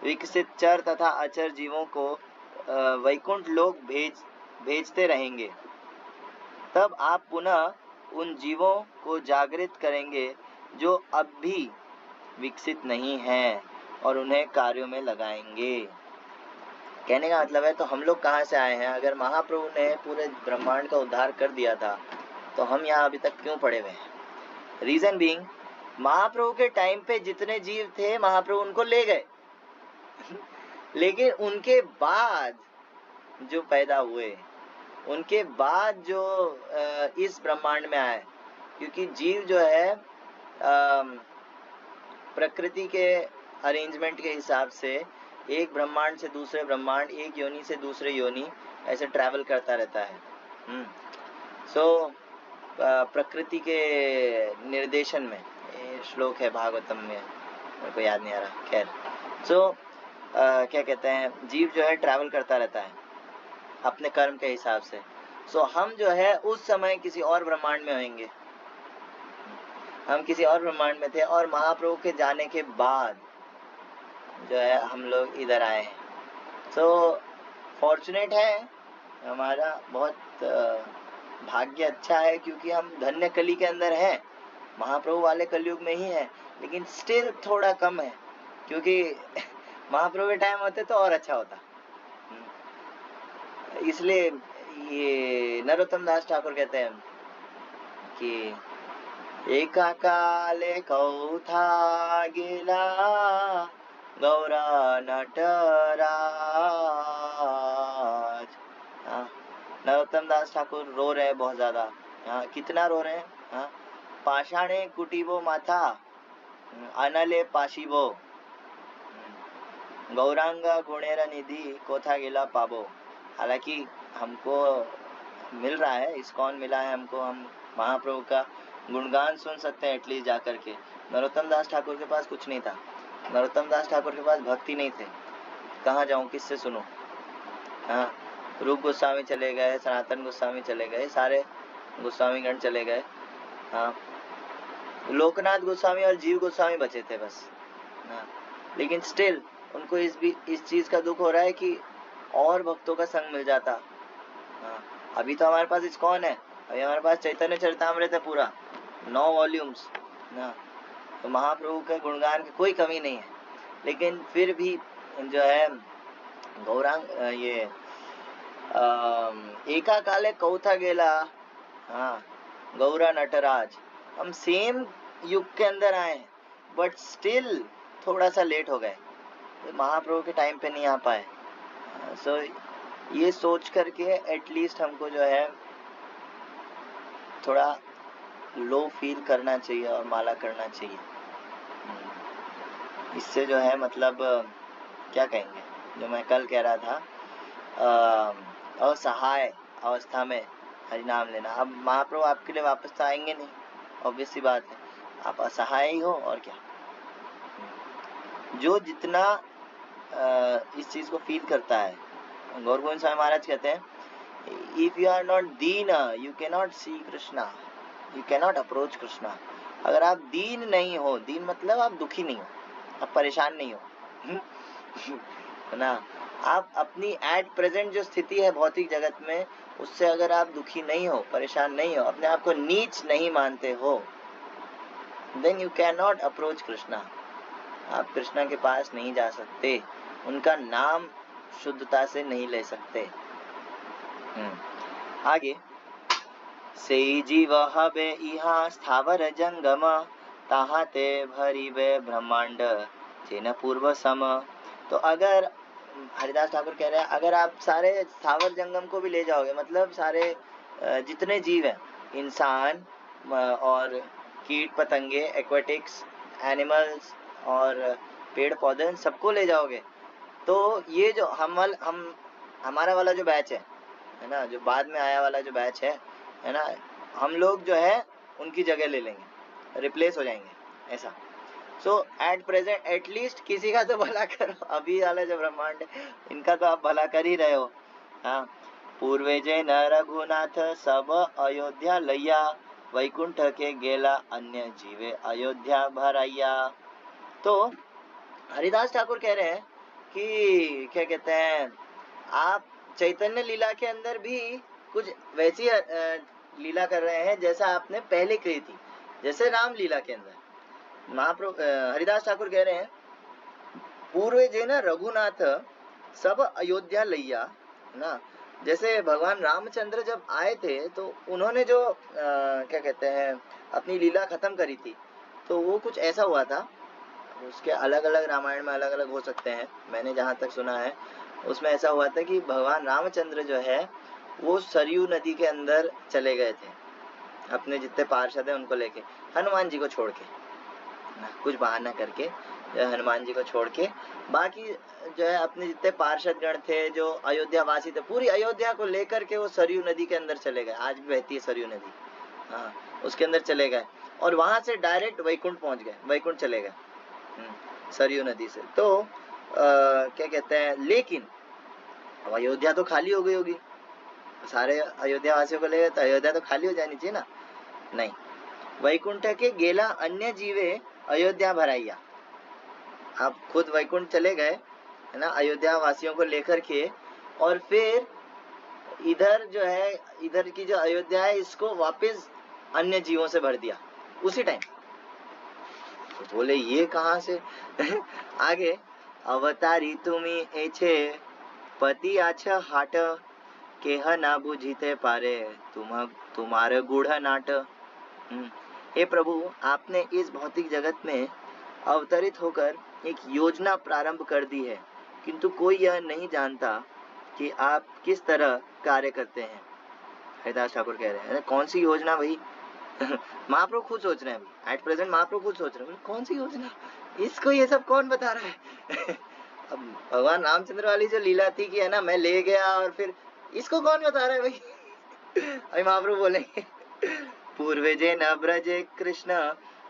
विकसित चर तथा अचर जीवों को वैकुंठ लोक भेजते रहेंगे। तब आप पुनः उन जीवों को जागृत करेंगे जो अब भी विकसित नहीं हैं और उन्हें कार्यों में लगाएंगे। कहने का मतलब है, तो हम लोग कहाँ से आए हैं? अगर महाप्रभु ने पूरे ब्रह्मांड का उद्धार कर दिया था, तो हम यहाँ अभी तक क्यों पड़े हुए हैं? रीजन बीइंग, महाप्रभु के टाइम पे जितने जीव थे महाप्रभु उनको ले गए। लेकिन उनके बाद जो पैदा हुए, उनके बाद जो इस ब्रह्मांड में आए, क्योंकि जीव जो है प्रकृति के अरेंजमेंट के हिसाब से एक ब्रह्मांड से दूसरे ब्रह्मांड, एक योनि से दूसरे योनि ऐसे ट्रैवल करता रहता है। प्रकृति के निर्देशन में श्लोक है भागवतम में, मेरे को याद नहीं आ रहा, खैर। क्या कहते हैं, जीव जो है ट्रैवल करता रहता है अपने कर्म के हिसाब से। हम जो है उस समय किसी और ब्रह्मांड में होंगे, हम किसी और ब्रह्मांड में थे, और महाप्रभु के जाने के बाद जो है हम लोग इधर आए हैं। फॉर्चुनेट है, हमारा बहुत भाग्य अच्छा है, क्योंकि हम धन्य कली के अंदर हैं। महाप्रभु वाले कलयुग में ही है, लेकिन स्टिल थोड़ा कम है, क्योंकि महाप्रभु के टाइम होते तो और अच्छा होता। इसलिए ये नरोत्तम दास ठाकुर कहते हैं कि एका काले कौथा गेला गौरा नटराज। नरोत्तम दास ठाकुर रो रहे हैं बहुत ज्यादा। कितना रो रहे हैं? पाषाणे कुटीबो माथा अनले पाशिबो, गौरांगा गुणेर निधि कोथा गेला पाबो। हालांकि हमको मिल रहा है, इस्कॉन मिला है हमको, हम महाप्रभु का गुणगान सुन सकते हैं एटलीस्ट जा करके। नरोत्तम दास ठाकुर के पास कुछ नहीं था, नरोत्तम दास ठाकुर के पास भक्ति नहीं थे। कहाँ जाऊं, किससे सुनूं? रूप गोस्वामी चले गए, सनातन गोस्वामी चले गए, सारे गोस्वामी गण चले गए। लोकनाथ गोस्वामी और जीव गोस्वामी बचे थे बस। लेकिन स्टिल उनको इस चीज का दुख हो रहा है कि और भक्तों का संग मिल जाता। अभी तो हमारे पास इस्कॉन है, अभी हमारे पास चैतन्य चरितामृत है पूरा 9 वॉल्यूम्स ना, तो महाप्रभु के गुणगान की कोई कमी नहीं है। लेकिन फिर भी जो है गौरांग ये एका काले कौथा गेला, गौरा नटराज, हम सेम युग के अंदर आए हैं, बट स्टिल थोड़ा सा लेट हो गए, महाप्रभु के टाइम पे नहीं आ पाए। ये सोच करके एटलीस्ट हमको जो है थोड़ा लो फील करना चाहिए और माला करना चाहिए। इससे जो है मतलब क्या कहेंगे, जो मैं कल कह रहा था, असहाय अवस्था में हरि नाम लेना। अब महाप्रभु आपके लिए वापस तो आएंगे नहीं, ऑब्वियस सी बात है, आप असहाय ही हो और क्या। जो जितना इस चीज को फील करता है, गौर गोविंद स्वामी महाराज कहते हैं, इफ यू आर नॉट दीन you can not see Krishna, you can not approach Krishna. अगर आप दीन नहीं हो, दीन मतलब आप दुखी नहीं हो, आप परेशान नहीं हो, है ना, आप अपनी एट प्रेजेंट जो स्थिति है भौतिक जगत में, उससे अगर आप दुखी नहीं हो, परेशान नहीं हो, अपने आप को नीच नहीं मानते हो, then you can not approach Krishna. आप कृष्णा के पास नहीं जा सकते, उनका नाम शुद्धता से नहीं ले सकते। आगे, से जीव हबे इहा स्थावर जंगम, ताहा ते भरिबे ब्रह्मांड जेन पूर्व सम। तो अगर हरिदास ठाकुर कह रहे हैं, अगर आप सारे स्थावर जंगम को भी ले जाओगे, मतलब सारे जितने जीव हैं, इंसान और कीट पतंगे, एक्वेटिक्स एनिमल्स और पेड़ पौधे, सबको ले जाओगे, तो ये जो हमारा वाला जो बैच है ना, जो बाद में आया वाला जो बैच है ना, हम लोग जो है उनकी जगह ले लेंगे, रिप्लेस हो जाएंगे ऐसा। सो एट प्रेजेंट एटलीस्ट किसी का तो भला करो। अभी वाला जो ब्रह्मांड है, इनका तो आप भला कर ही रहे हो। हाँ, पूर्वे जय न रघुनाथ सब अयोध्या लैया, वैकुंठ के गेला अन्य जीवे अयोध्या भराइया। तो हरिदास ठाकुर कह रहे हैं कि क्या कहते हैं, आप चैतन्य लीला के अंदर भी कुछ वैसी लीला कर रहे हैं जैसा आपने पहले कही थी, जैसे राम लीला के अंदर। महाप्रभु हरिदास ठाकुर कह रहे हैं, पूर्वे जे न रघुनाथ सब अयोध्या लैया ना, जैसे भगवान रामचंद्र जब आए थे तो उन्होंने जो क्या कहते हैं अपनी लीला खत्म करी थी, तो वो कुछ ऐसा हुआ था। उसके अलग अलग रामायण में अलग अलग हो सकते हैं, मैंने जहाँ तक सुना है उसमें ऐसा हुआ था कि भगवान रामचंद्र जो है वो सरयू नदी के अंदर चले गए थे, अपने जितने पार्षद हैं उनको लेके, हनुमान जी को छोड़ के, कुछ बहाना करके हनुमान जी को छोड़ के, बाकी जो है अपने जितने पार्षद गण थे, जो अयोध्या वासी थे, पूरी अयोध्या को लेकर के वो सरयू नदी के अंदर चले गए। आज भी बहती है सरयू नदी, हाँ, उसके अंदर चले गए और वहां से डायरेक्ट वैकुंठ पहुंच गए, वैकुंठ चले गए सरयू नदी से। तो क्या कहते हैं, लेकिन अब अयोध्या तो खाली हो गई होगी, सारे अयोध्या वासियों को ले गए तो अयोध्या तो खाली हो जानी चाहिए ना, नहीं, वैकुंठ के गेला अन्य जीवे अयोध्या भराइया। आप खुद वैकुंठ चले गए, है ना, अयोध्या वासियों को लेकर के, और फिर इधर जो है, इधर की जो अयोध्या है, इसको वापस अन्य जीवों से भर दिया उसी टाइम। तो बोले ये कहां से? आगे, अवतारी तुम्ही एछे पति आछ हाट, केह ना बुझीते पारे तुम्हारे गुढ़ नाट। हे प्रभु, आपने इस भौतिक जगत में अवतरित होकर एक योजना प्रारंभ कर दी है, किंतु कोई यह नहीं जानता कि आप किस तरह कार्य करते हैं। हरिदास ठाकुर कह रहे हैं, कौन सी योजना भाई? महाप्रभु खुद सोच रहे हैं अभी, एट प्रेजेंट महाप्रभु खुद सोच रहे हैं, कौन सी योजना, इसको ये सब कौन बता रहा है? अब भगवान रामचंद्र वाली जो लीला थी कि है ना, मैं ले गया और फिर इसको कौन बता रहा है भाई? अभी महाप्रभु बोलेंगे, पूर्वे जे न ब्रजे कृष्ण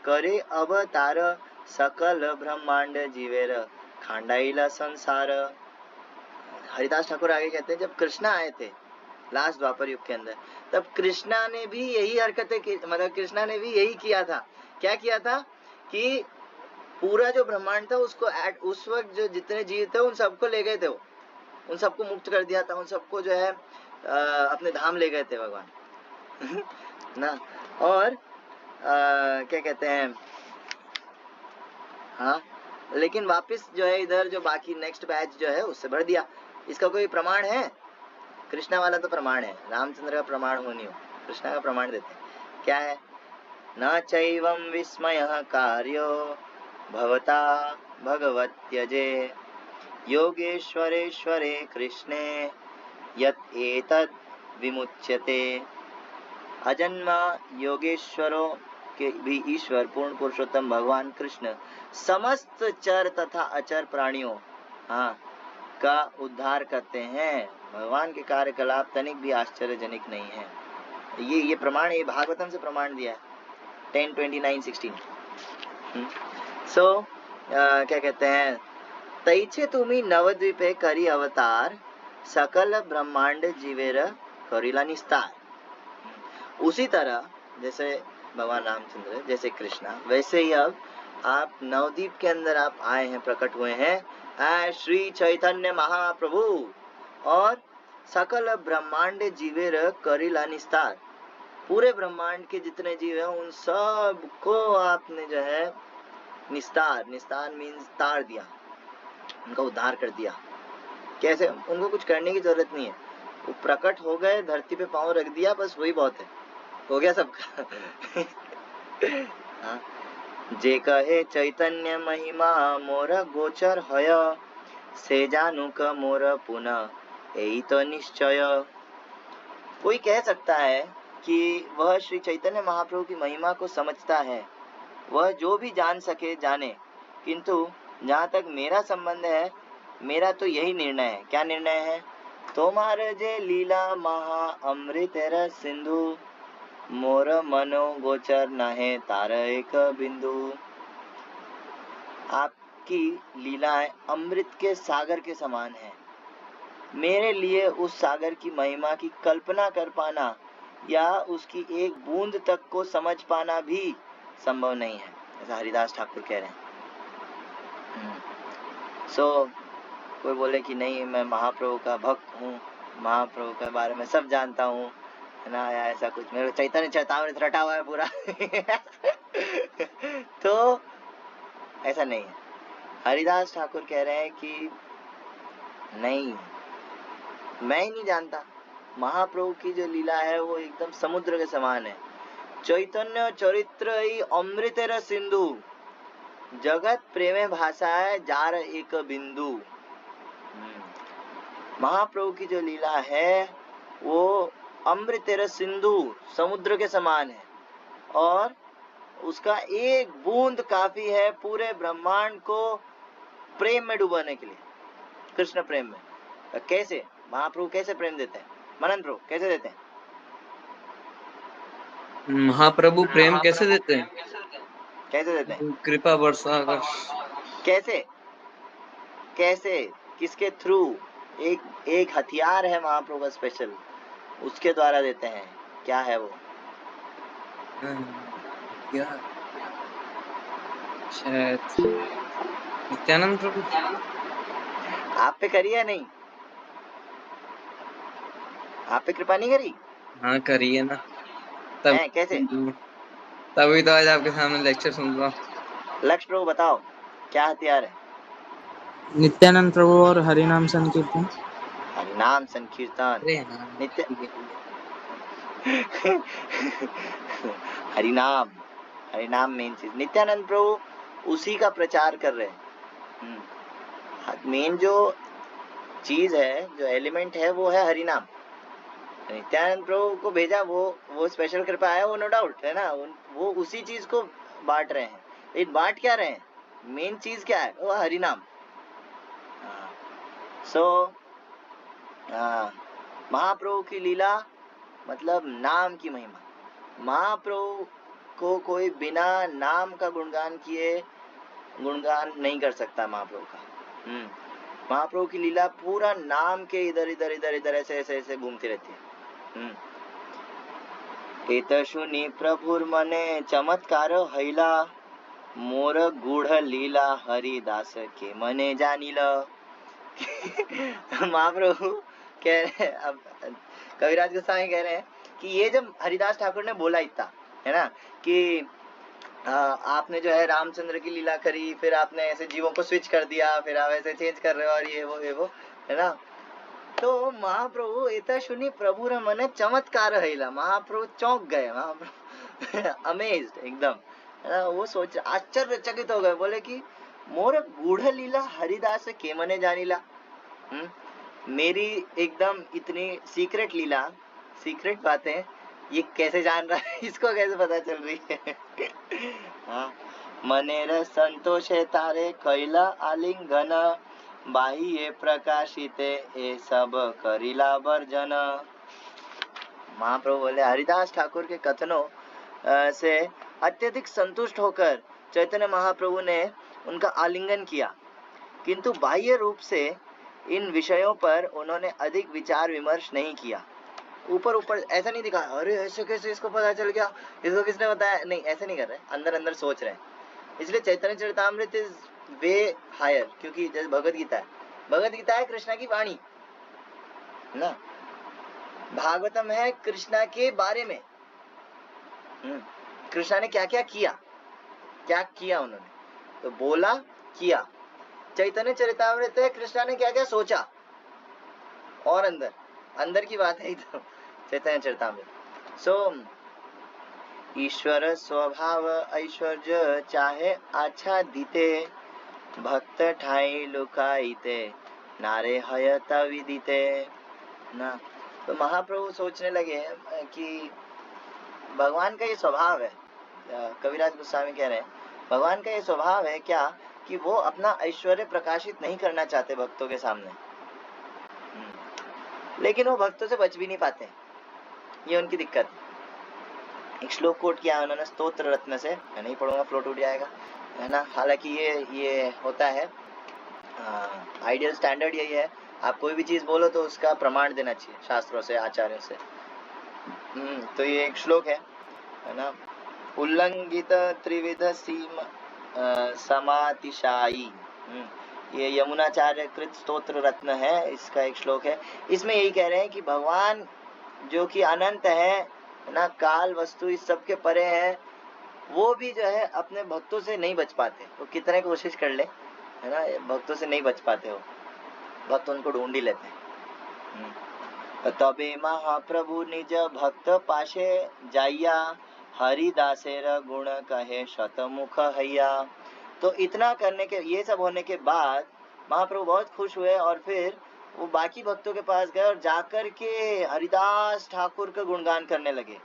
करे अवतार, सकल ब्रह्मांड जीवेर खांडाइला संसार। हरिदास ठाकुर आगे कहते हैं, जब कृष्णा आए थे लास्ट द्वापर युग के अंदर, तब कृष्णा ने भी यही हरकतें की, मतलब कृष्णा ने भी यही किया था। क्या किया था कि पूरा जो ब्रह्मांड था उसको उस वक्त जो जितने जीव थे उन सबको ले गए थे, वो उन सबको मुक्त कर दिया था, उन सबको जो है अपने धाम ले गए थे भगवान। ना, और क्या कहते हैं, हाँ, लेकिन वापस जो है इधर जो बाकी नेक्स्ट बैच जो है उससे भर दिया। इसका कोई प्रमाण है? कृष्णा वाला तो प्रमाण है, रामचंद्र का प्रमाण हो नहीं हो, कृष्णा का प्रमाण देते हैं। क्या है? न चैवं विस्मयः कार्यो भवता भगवत्यजे, योगेश्वरेश्वरे कृष्णे यत् एतद् विमुच्यते। अजन्मा योगेश्वरों के भी ईश्वर पूर्ण पुरुषोत्तम भगवान कृष्ण समस्त चर तथा अचर प्राणियों का उद्धार करते हैं। भगवान के कार्यकलाप तनिक भी आश्चर्यजनक नहीं है। ये प्रमाण, ये भागवतम से प्रमाण दिया है 10:29-16। सो क्या कहते हैं, तैचे तुम्ही नवद्वीपे करी अवतार, सकल ब्रह्मांड जीवेर करीला निस्तार। उसी तरह जैसे भगवान रामचंद्र, जैसे कृष्णा, वैसे ही अब आप नवद्वीप के अंदर आप आए हैं, प्रकट हुए हैं श्री चैतन्य महाप्रभु, और सकल ब्रह्मांड जीवेर करीला निस्तार। पूरे ब्रह्मांड के जितने जीव हैं उन सब को आपने जो है निस्तार, निस्तार मीन्स तार दिया, उनका उद्धार कर दिया। कैसे? उनको कुछ करने की जरूरत नहीं है, वो प्रकट हो गए, धरती पे पांव रख दिया, बस वही बहुत है, हो गया सबका। हाँ। जे कहे चैतन्य महिमा मोर गोचर हय, से जानू क मोर पुनः यही तो निश्चय। कोई कह सकता है कि वह श्री चैतन्य महाप्रभु की महिमा को समझता है, वह जो भी जान सके जाने, किंतु जहाँ तक मेरा संबंध है, मेरा तो यही निर्णय है। क्या निर्णय है? तोमार जे लीला महा अमृत रस सिंधु, मोर मनो गोचर नहे तार एक बिंदु। आपकी लीलाएं अमृत के सागर के समान है, मेरे लिए उस सागर की महिमा की कल्पना कर पाना या उसकी एक बूंद तक को समझ पाना भी संभव नहीं है, ऐसा हरिदास ठाकुर कह रहे हैं। कोई बोले कि नहीं मैं महाप्रभु का भक्त हूँ, महाप्रभु के बारे में सब जानता हूँ, है ना, या ऐसा कुछ, मेरे चैतन्य चैतामृत रटा हुआ है पूरा। तो ऐसा नहीं है। हरिदास ठाकुर कह रहे हैं कि नहीं, मैं ही नहीं जानता, महाप्रभु की जो लीला है वो एकदम समुद्र के समान है। चैतन्य चरित्र ही अमृतेर सिंधु, जगत प्रेमे भाषा है जार एक बिंदु। महाप्रभु की जो लीला है वो अमृतेर सिंधु, समुद्र के समान है, और उसका एक बूंद काफी है पूरे ब्रह्मांड को प्रेम में डुबाने के लिए, कृष्ण प्रेम में। तो कैसे महाप्रभु कैसे प्रेम देते हैं? मनन प्रभु कैसे देते हैं? महाप्रभु प्रेम कैसे देते हैं? कैसे देते हैं? कृपा वर्षा कर। कैसे? कैसे? किसके थ्रू? एक हथियार है महाप्रभु का स्पेशल, उसके द्वारा देते हैं। क्या है वो? क्या? शायद नित्यानंद प्रभु। आप पे करी है नहीं? आप पे कृपा नहीं करी? हाँ करी है ना, तब कैसे? तभी तो आज आपके सामने लेक्चर सुन रहा हूँ। लक्ष्य प्रभु बताओ क्या हथियार है? नित्यानंद प्रभु और हरिनाम संकीर्तन। हरिनाम संकीर्तन, नित्य हरिनाम, हरिनाम मेन चीज। नित्यानंद प्रभु उसी का प्रचार कर रहे हैं। मेन जो चीज है, जो एलिमेंट है, वो है हरिनाम। नित्यानंद प्रभु को भेजा, वो स्पेशल कृपा है, वो नो डाउट है ना, वो उसी चीज को बांट रहे हैं। लेकिन बांट क्या रहे हैं? मेन चीज क्या है? वो हरिनाम। महाप्रभु की लीला मतलब नाम की महिमा। महाप्रभु को कोई बिना नाम का गुणगान किए गुणगान नहीं कर सकता महाप्रभु का। महाप्रभु की लीला पूरा नाम के इधर इधर इधर इधर ऐसे ऐसे ऐसे घूमती रहती है। एत सुनी प्रभुर मने चमत्कार हैला, मोर गूढ़ लीला हरिदास के मने जानिल। महाप्रभु कह रहे हैं, अब कविराज गोस्वामी कह रहे हैं कि ये जब हरिदास ठाकुर ने बोला इतना, है ना, कि आपने जो है रामचंद्र की लीला करी, फिर आपने ऐसे जीवों को स्विच कर दिया, फिर आप ऐसे चेंज कर रहे हो, और ये वो है ना, तो महाप्रभु एता सुनी प्रभु रे मने चमत्कार हैला, महाप्रभु चौंक गए, महाप्रभु अमेज्ड एकदम, है ना, वो सोच आश्चर्यचकित हो गए, बोले कि मोर गूढ़ लीला हरिदास के मने जानिला। मेरी एकदम इतनी सीक्रेट लीला, सीक्रेट बातें ये कैसे जान रहा है, इसको कैसे पता चल रही है? हाँ, मनेर संतोष है तारे कैला आलिंगन, बाह्य प्रकाशिते ए सब करिला वर्जन। महाप्रभु बोले हरिदास ठाकुर के कथनों से अत्यधिक संतुष्ट होकर चैतन्य महाप्रभु ने उनका आलिंगन किया, किंतु बाह्य रूप से इन विषयों पर उन्होंने अधिक विचार विमर्श नहीं किया। ऊपर ऊपर ऐसा नहीं दिखा, अरे ऐसे कैसे इसको पता चल गया, इसको किसने बताया, नहीं ऐसे नहीं कर रहे, अंदर अंदर सोच रहे हैं। इसलिए चैतन्य चरितामृत इज वे हायर, क्योंकि जैसे भगवत गीता है, भगवत गीता है कृष्णा की वाणी ना, भागवतम है कृष्णा के बारे में, कृष्णा ने क्या क्या किया उन्होंने, तो बोला किया। चैतन्य चरितामृत है कृष्णा ने क्या क्या सोचा, और अंदर की बात है तो चैतन्य चरितामृत। सो ईश्वर स्वभाव ऐश्वर्य चाहे अच्छा दीते, भक्त ठाई लुकाईते, नारे हयत विदिते ना। तो महाप्रभु सोचने लगे कि भगवान का ये स्वभाव है, कविराज गोस्वामी कह रहे हैं भगवान का ये स्वभाव है क्या कि वो अपना ऐश्वर्य प्रकाशित नहीं करना चाहते भक्तों के सामने, लेकिन वो भक्तों से बच भी नहीं पाते, ये उनकी दिक्कत है। एक श्लोक कोट किया उन्होंने स्तोत्र रत्न से, मैं नहीं पढ़ूंगा फ्लोट उठ जाएगा है ना। हालांकि ये होता है, आइडियल स्टैंडर्ड यही है, आप कोई भी चीज बोलो तो उसका प्रमाण देना चाहिए शास्त्रों से, आचार्यों से। तो ये एक श्लोक है ना, उल्लंघित त्रिविध सीम समातिशायी, ये यमुनाचार्य कृत स्तोत्र रत्न है, इसका एक श्लोक है। इसमें यही कह रहे हैं कि भगवान जो कि अनंत है ना, काल वस्तु इस सब के परे है, वो भी जो है अपने भक्तों से नहीं बच पाते, वो कितने कोशिश कर ले है ना, भक्तों से नहीं बच पाते, हो भक्त उनको ढूंढ ही लेते हैं। तबे महाप्रभु निज भक्त पाशे जाइया, हरिदासेर गुण कहे शतमुख हैया। तो इतना करने के, ये सब होने के बाद महाप्रभु बहुत खुश हुए और फिर वो बाकी भक्तों के पास गए और जाकर के हरिदास ठाकुर का गुणगान करने लगे,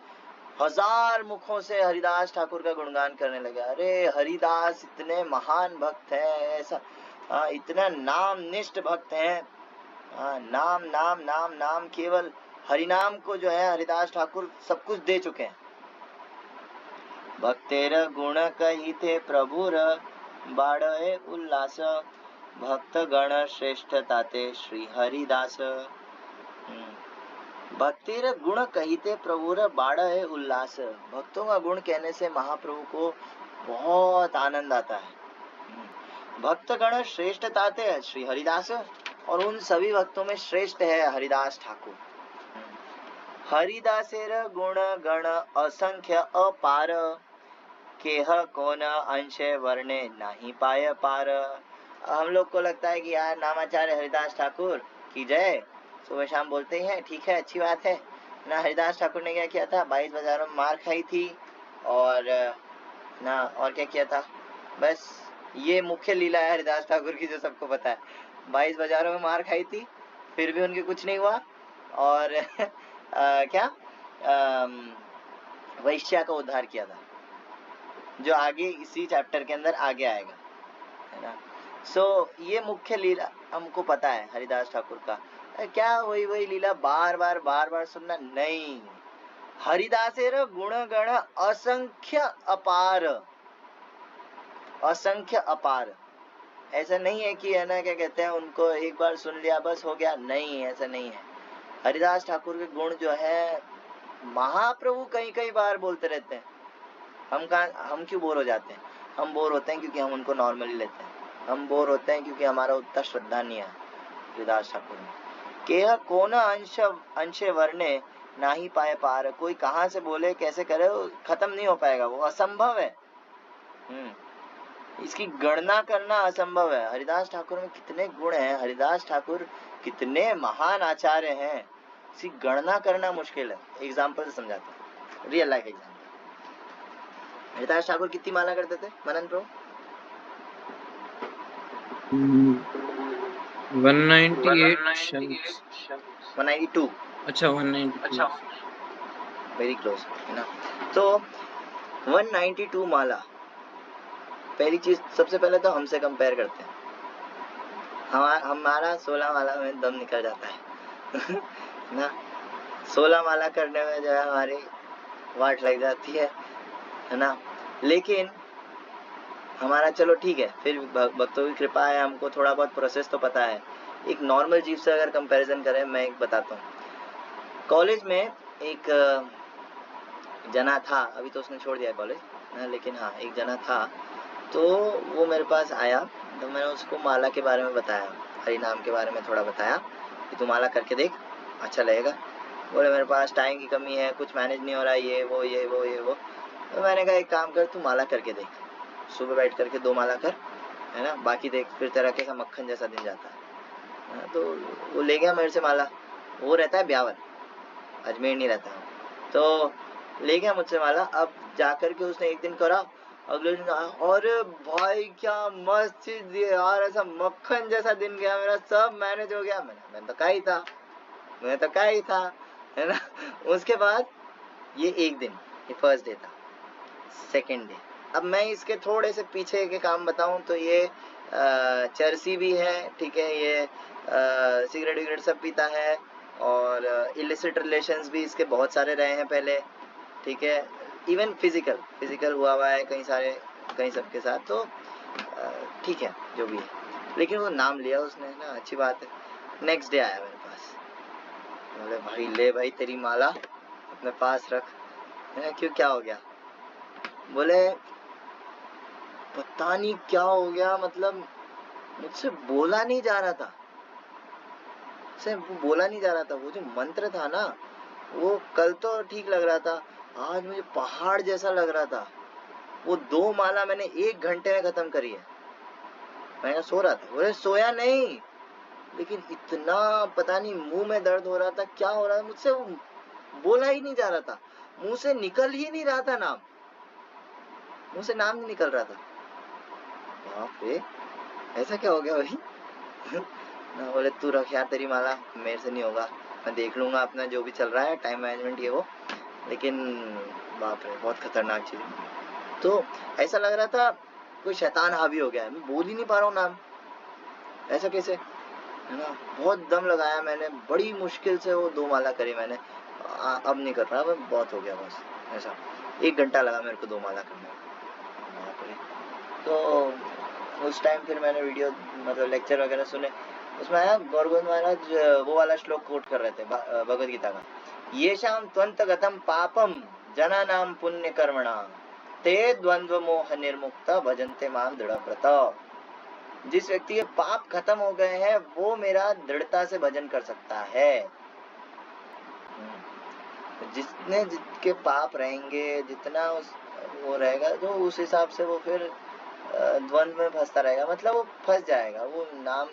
1000 मुखों से हरिदास ठाकुर का गुणगान करने लगे। अरे हरिदास इतने महान भक्त हैं, ऐसा इतना नामनिष्ठ भक्त हैं, नाम नाम नाम नाम, केवल हरिनाम को जो है हरिदास ठाकुर सब कुछ दे चुके हैं। भक्तेर गुण कहिते प्रभुर बाड़े उल्लास, भक्त गण श्रेष्ठ ताते श्री हरिदास। भक्तेर गुण कहिते प्रभुर बाड़े उल्लास, भक्तों का गुण कहने से महाप्रभु को बहुत आनंद आता है। भक्त गण श्रेष्ठ ताते श्री हरिदास, और उन सभी भक्तों में श्रेष्ठ है हरिदास ठाकुर। हरिदासेर गुण गण असंख्य अपार, केह कौन अंशे वर्णे नहीं पाए पार। हम लोग को लगता है कि यार नामाचार्य हरिदास ठाकुर की जय, सुबह शाम बोलते ही हैं, ठीक है, अच्छी बात है ना। हरिदास ठाकुर ने क्या किया था, 22 बाजारों में मार खाई थी, और ना और क्या किया था, बस ये मुख्य लीला है हरिदास ठाकुर की जो सबको पता है। 22 बाजारों में मार खाई थी, फिर भी उनके कुछ नहीं हुआ, और क्या वैश्या का उद्धार किया था, जो आगे इसी चैप्टर के अंदर आगे आएगा है ना। सो ये मुख्य लीला हमको पता है हरिदास ठाकुर का। क्या वही लीला बार बार सुनना, नहीं। हरिदासेर गुण गण असंख्य अपार, ऐसा नहीं है कि है ना, क्या कहते हैं, उनको एक बार सुन लिया बस हो गया, नहीं, ऐसा नहीं है। हरिदास ठाकुर के गुण जो है महाप्रभु कई बार बोलते रहते हैं। हम क्यों बोर हो जाते हैं? हम बोर होते हैं क्योंकि हम उनको नॉर्मली लेते हैं, हम बोर होते हैं क्योंकि हमारा उतना श्रद्धा नहीं है हरिदास ठाकुर में। केह कोना अंशे वर्णे नाही पाए पार, कोई कहाँ से बोले कैसे करे, खत्म नहीं हो पाएगा, वो असंभव है। इसकी गणना करना असंभव है। हरिदास ठाकुर में कितने गुण हैं, हरिदास ठाकुर कितने महान आचार्य हैं, इसकी गणना करना मुश्किल है। एग्जाम्पल से समझाता हूँ, real life example. Haridas Thakur कितनी माला करते थे मनन प्रो? 198 192। अच्छा 192, वेरी क्लोज है ना। तो 192 माला, पहली चीज सबसे पहले तो हमसे कंपेयर करते हैं, हमारा 16 माला में दम निकल जाता है ना। 16 माला करने में जो है हमारी वाट लग जाती है ना। लेकिन हमारा चलो ठीक है, फिर भक्तों की कृपा है, हमको थोड़ा बहुत प्रोसेस तो पता है। एक नॉर्मल जीव से अगर कंपैरिजन करें, मैं एक बताता हूँ। कॉलेज में एक जना था, अभी तो उसने छोड़ दिया कॉलेज, लेकिन हाँ एक जना था, तो वो मेरे पास आया, तो मैंने उसको माला के बारे में बताया, हरि नाम के बारे में थोड़ा बताया कि तू माला करके देख, अच्छा लगेगा। बोले मेरे पास टाइम की कमी है, कुछ मैनेज नहीं हो रहा, ये वो। तो मैंने कहा एक काम कर, तू माला करके देख, सुबह बैठ करके 2 माला कर, है ना, बाकी देख फिर तेरा कैसा मक्खन जैसा दिन जाता है। तो वो ले गया मेरे से माला, वो रहता है ब्यावर, अजमेर नहीं रहता है, तो ले गया मुझसे माला। अब जाकर के उसने एक दिन करा, अगले दिन आया, अरे भाई क्या मस्त चीज दी यार, ऐसा मक्खन जैसा दिन गया मेरा, सब मैनेज हो गया। मैंने तो कहा ही था, है ना। उसके बाद ये एक दिन, ये फर्स्ट डे था। सेकेंड डे, अब मैं इसके थोड़े से पीछे के काम बताऊं तो ये चर्सी भी है, ठीक है, ये सिगरेट विगरेट सब पीता है, और इलिसिट रिलेशंस भी इसके बहुत सारे रहे हैं पहले, ठीक है, इवन फिजिकल हुआ है कहीं सबके साथ, तो ठीक है जो भी है, लेकिन वो नाम लिया उसने ना, अच्छी बात है। नेक्स्ट डे आया मेरे पास, बोले भाई ले भाई तेरी माला अपने पास रख, है ना, क्यों क्या हो गया? बोले पता नहीं क्या हो गया, मतलब मुझसे बोला नहीं जा रहा था, वो बोला नहीं जा रहा था, वो जो मंत्र था ना, वो कल तो ठीक लग रहा था, आज मुझे पहाड़ जैसा लग रहा था। वो 2 माला मैंने 1 घंटे में खत्म करी है। मैं सो रहा था, बोले सोया नहीं, लेकिन इतना पता नहीं मुंह में दर्द हो रहा था, क्या हो रहा था, मुझसे वो बोला ही नहीं जा रहा था, मुंह से निकल ही नहीं रहा था नाम, मुंह से नाम नहीं निकल रहा था। बाप रे, ऐसा क्या हो गया भाई? ना, बोले तू रख यार तेरी माला, मेरे से नहीं होगा, मैं देख लूंगा अपना जो भी चल रहा है, टाइम मैनेजमेंट ये वो, लेकिन बाप रे बहुत खतरनाक चीज। तो ऐसा लग रहा था कोई शैतान हावी हो गया है, मैं बोल ही नहीं पा रहा हूँ नाम, ऐसा कैसे, है ना। बहुत दम लगाया मैंने, बड़ी मुश्किल से वो 2 माला करी मैंने, अब नहीं कर रहा, बहुत हो गया बस, ऐसा 1 घंटा लगा मेरे को 2 माला करने में। तो उस टाइम फिर मैंने वीडियो मतलब लेक्चर वगैरह सुने, उसमें आया गौरगोविंद महाराज वो वाला श्लोक कोट कर रहे थे भगवद गीता का, ये शाम त्वंत गतम पापम जना नाम पुण्य कर्मणा ते द्वंद्व मोह निर्मुक्त भजन्ते माम दृढ़व्रत। जिस व्यक्ति के पाप खत्म हो गए हैं वो मेरा दृढ़ता से भजन कर सकता है। जिसके पाप रहेंगे, जितना वो रहेगा, तो उस हिसाब से वो फिर द्वंद्व में फंसता रहेगा, मतलब वो फंस जाएगा, वो नाम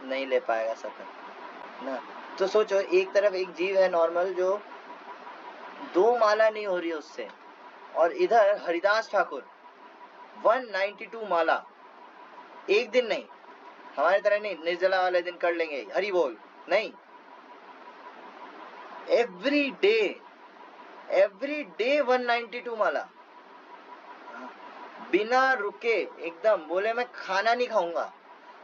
नहीं ले पाएगा सतत ना। तो सोचो, एक तरफ एक जीव है नॉर्मल जो 2 माला नहीं हो रही है उससे, और इधर हरिदास ठाकुर 192 माला, एक दिन नहीं, हमारी तरह नहीं निर्जला वाले दिन कर लेंगे हरि बोल, नहीं, एवरी डे 192 माला, बिना रुके एकदम। बोले मैं खाना नहीं खाऊंगा,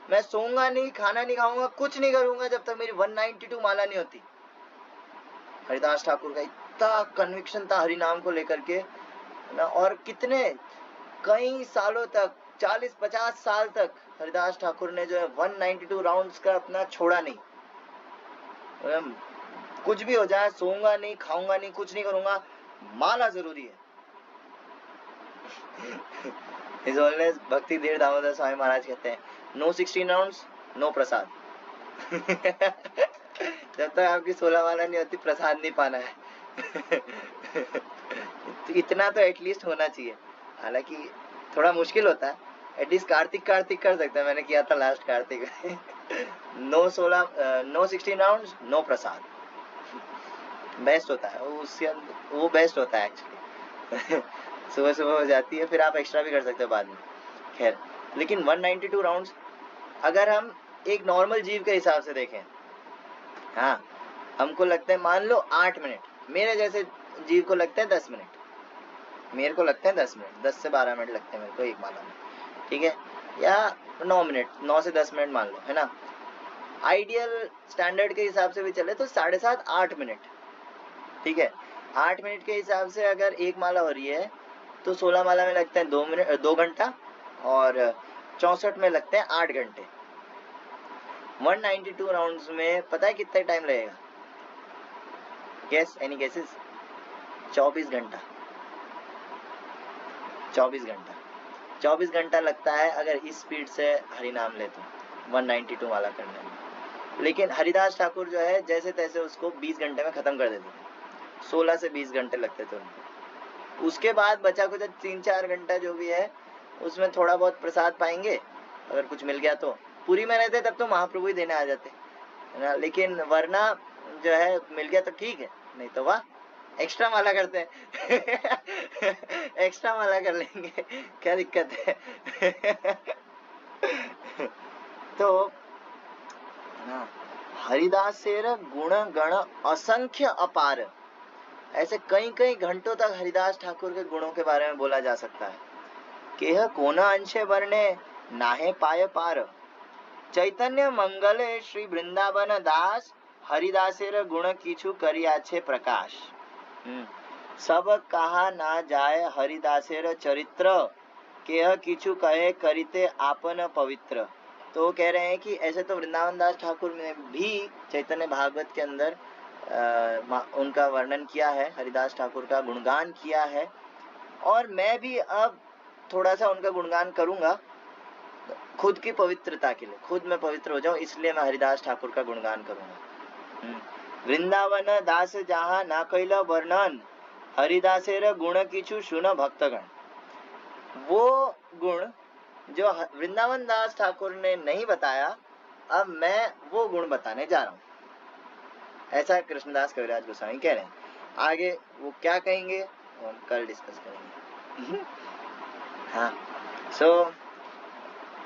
मैं सोऊंगा नहीं, खाना नहीं खाऊंगा, कुछ नहीं करूंगा जब तक मेरी 192 माला नहीं होती। हरिदास ठाकुर का इतना कन्विक्शन था हरि नाम को लेकर के ना, और कितने कई सालों तक 40-50 साल तक हरिदास ठाकुर ने जो है 192 राउंड्स का अपना छोड़ा नहीं। कुछ भी हो जाए, सोऊंगा नहीं, खाऊंगा नहीं, कुछ नहीं करूंगा, माला जरूरी है। His Holiness भक्ति धीर दामोदर स्वामी महाराज कहते हैं, नो 16 राउंड्स नो प्रसाद। जब तक आपकी 16 माला नहीं होती, प्रसाद नहीं पाना है। इतना तो एटलीस्ट होना चाहिए, हालांकि थोड़ा मुश्किल होता है, एटलीस्ट कार्तिक कर सकते हैं, मैंने किया था last Kartik. No 16 rounds no prasad, best होता है वो बेस्ट होता है एक्चुअली। सुबह हो जाती है, फिर आप एक्स्ट्रा भी कर सकते हो बाद में, खैर। लेकिन 192 राउंड्स अगर हम एक नॉर्मल जीव के हिसाब से देखें, हाँ, हमको लगता है मान लो 8 मिनट, मेरे जैसे जीव को लगता है 10 मिनट, मेरे को लगता है 10 मिनट, 10 से 12 मिनट लगते हैं मेरे को एक माला में, ठीक है, या 9 मिनट, 9 से 10 मिनट मान लो, है ना। आइडियल स्टैंडर्ड के हिसाब से भी चले तो 7.5-8 मिनट, ठीक है। 8 मिनट के हिसाब से अगर एक माला हो रही है तो 16 माला में लगता है 2 घंटा, और 64 में लगते हैं 8 घंटे। 192 राउंड्स में पता है कितना टाइम लगेगा? Guess, any guesses? 24 घंटा। 24 घंटा 24 घंटा लगता है अगर इस स्पीड से हरि नाम ले तो 192 वाला करने में। लेकिन हरिदास ठाकुर जो है जैसे तैसे उसको 20 घंटे में खत्म कर देते थे। 16 से 20 घंटे लगते थे उनको। उसके बाद बचा कुछ 3-4 घंटा जो भी है उसमें थोड़ा बहुत प्रसाद पाएंगे, अगर कुछ मिल गया तो। पूरी में रहते तब तो महाप्रभु ही देने आ जाते है ना, लेकिन वरना जो है मिल गया तो ठीक है, नहीं तो वाह एक्स्ट्रा माला करते हैं। एक्स्ट्रा माला कर लेंगे, क्या दिक्कत है? तो ना हरिदासेर गुण गण असंख्य अपार, ऐसे कई कई घंटों तक हरिदास ठाकुर के गुणों के बारे में बोला जा सकता है। केह कोना अंशे वर्णे नाहे पाय पार, चैतन्य मंगले श्री वृंदावन दास, हरिदासेर गुण किछु करिया छे प्रकाश। सब कहा ना जाए हरिदासेर चरित्र, केह किछु कहे करिते आपन पवित्र। तो कह रहे हैं कि ऐसे तो वृंदावन दास ठाकुर ने भी चैतन्य भागवत के अंदर उनका वर्णन किया है, हरिदास ठाकुर का गुणगान किया है, और मैं भी अब थोड़ा सा उनका गुणगान करूंगा खुद की पवित्रता के लिए, खुद मैं पवित्र हो जाऊं, इसलिए मैं हरिदास ठाकुर का गुणगान करूंगा। वृंदावन दास जहाँ ना कैला वर्णन, हरिदासेर गुण किछु सुन भक्तगण। वो गुण जो वृंदावन दास ठाकुर ने नहीं बताया, अब मैं वो गुण बताने जा रहा हूँ, ऐसा कृष्णदास कविराज गोस्वामी कह रहे हैं। आगे वो क्या कहेंगे वो हम कल डिस्कस करेंगे। हाँ,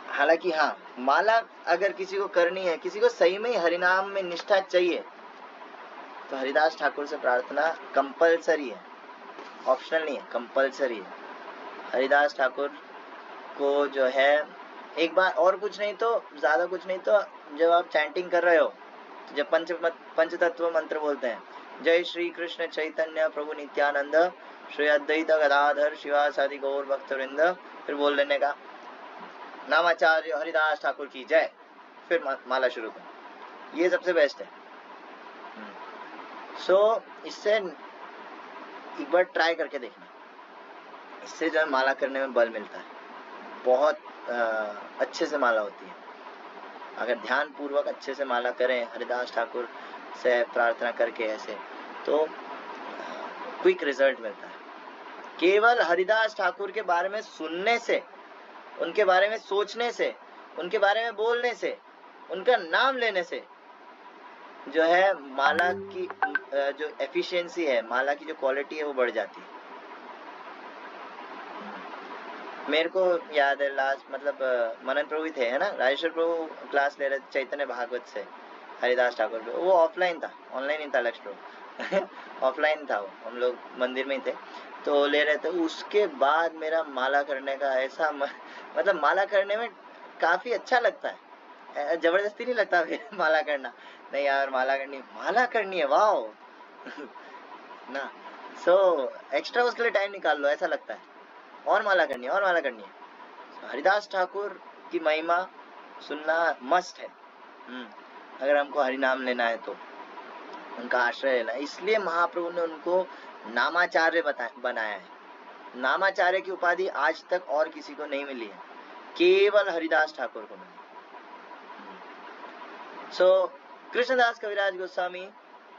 हालांकि हाँ, माला अगर किसी को करनी है, किसी को सही में हरिनाम में निष्ठा चाहिए, तो हरिदास ठाकुर से प्रार्थना कंपलसरी है, ऑप्शनल नहीं है, कंपलसरी है। हरिदास ठाकुर को जो है एक बार, और कुछ नहीं तो ज्यादा कुछ नहीं तो जब आप चैंटिंग कर रहे हो, जब पंच तत्व मंत्र बोलते हैं, जय श्री कृष्ण चैतन्य प्रभु नित्यानंद श्री अद्वैत गदाधर शिवासादि गौर भक्तवृंद, फिर बोल लेने का नामाचार्य हरिदास ठाकुर की जय, फिर माला शुरू करो, ये सबसे बेस्ट है। इससे एक बार ट्राई करके देखना, इससे जो है माला करने में बल मिलता है, बहुत अच्छे से माला होती है। अगर ध्यान पूर्वक अच्छे से माला करें हरिदास ठाकुर से प्रार्थना करके ऐसे, तो क्विक रिजल्ट मिलता है। केवल हरिदास ठाकुर के बारे में सुनने से, उनके बारे में सोचने से, उनके बारे में बोलने से, उनका नाम लेने से जो है माला की जो एफिशिएंसी है, माला की जो क्वालिटी है वो बढ़ जाती है। मेरे को याद है लास्ट, मतलब मनन प्रभु थे है ना, राजेश्वर प्रभु क्लास ले रहे थे चैतन्य भागवत से हरिदास ठाकुर पे, वो ऑफलाइन था, ऑनलाइन नहीं था लक्ष्य प्रभु। ऑफलाइन था वो, हम लोग मंदिर में ही थे तो ले रहे थे। उसके बाद मेरा माला करने का ऐसा मतलब माला करने में काफी अच्छा लगता है, जबरदस्ती नहीं लगता फिर माला करना, नहीं यार माला करनी है, वाओ ना। एक्स्ट्रा उसके लिए टाइम निकाल लो, ऐसा लगता है, और माला करनी है, और माला करनी है। हरिदास ठाकुर की महिमा सुनना मस्ट है। अगर हमको हरि नाम लेना है तो उनका आश्रय लेना है। इसलिए महाप्रभु ने उनको नामाचार्य बनाया है। नामाचार्य की उपाधि आज तक और किसी को नहीं मिली है, केवल हरिदास ठाकुर को मिली। कृष्णदास कविराज गोस्वामी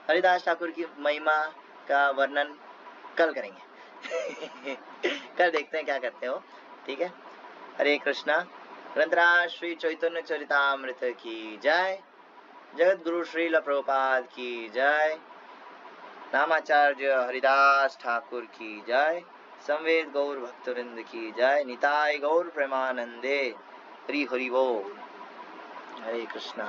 हरिदास ठाकुर की महिमा का वर्णन कल करेंगे। कल देखते हैं क्या करते हो, ठीक है। हरे कृष्णा। ग्रंथराज श्री चैतन्य चरितामृत की जय, जगत गुरु श्रील प्रभुपाद की जय, नामाचार्य हरिदास ठाकुर की जय, संवेद गौर भक्तवृंद की जय, निताय गौर प्रेमानंदे। हरि हरि बोल। हरे कृष्णा।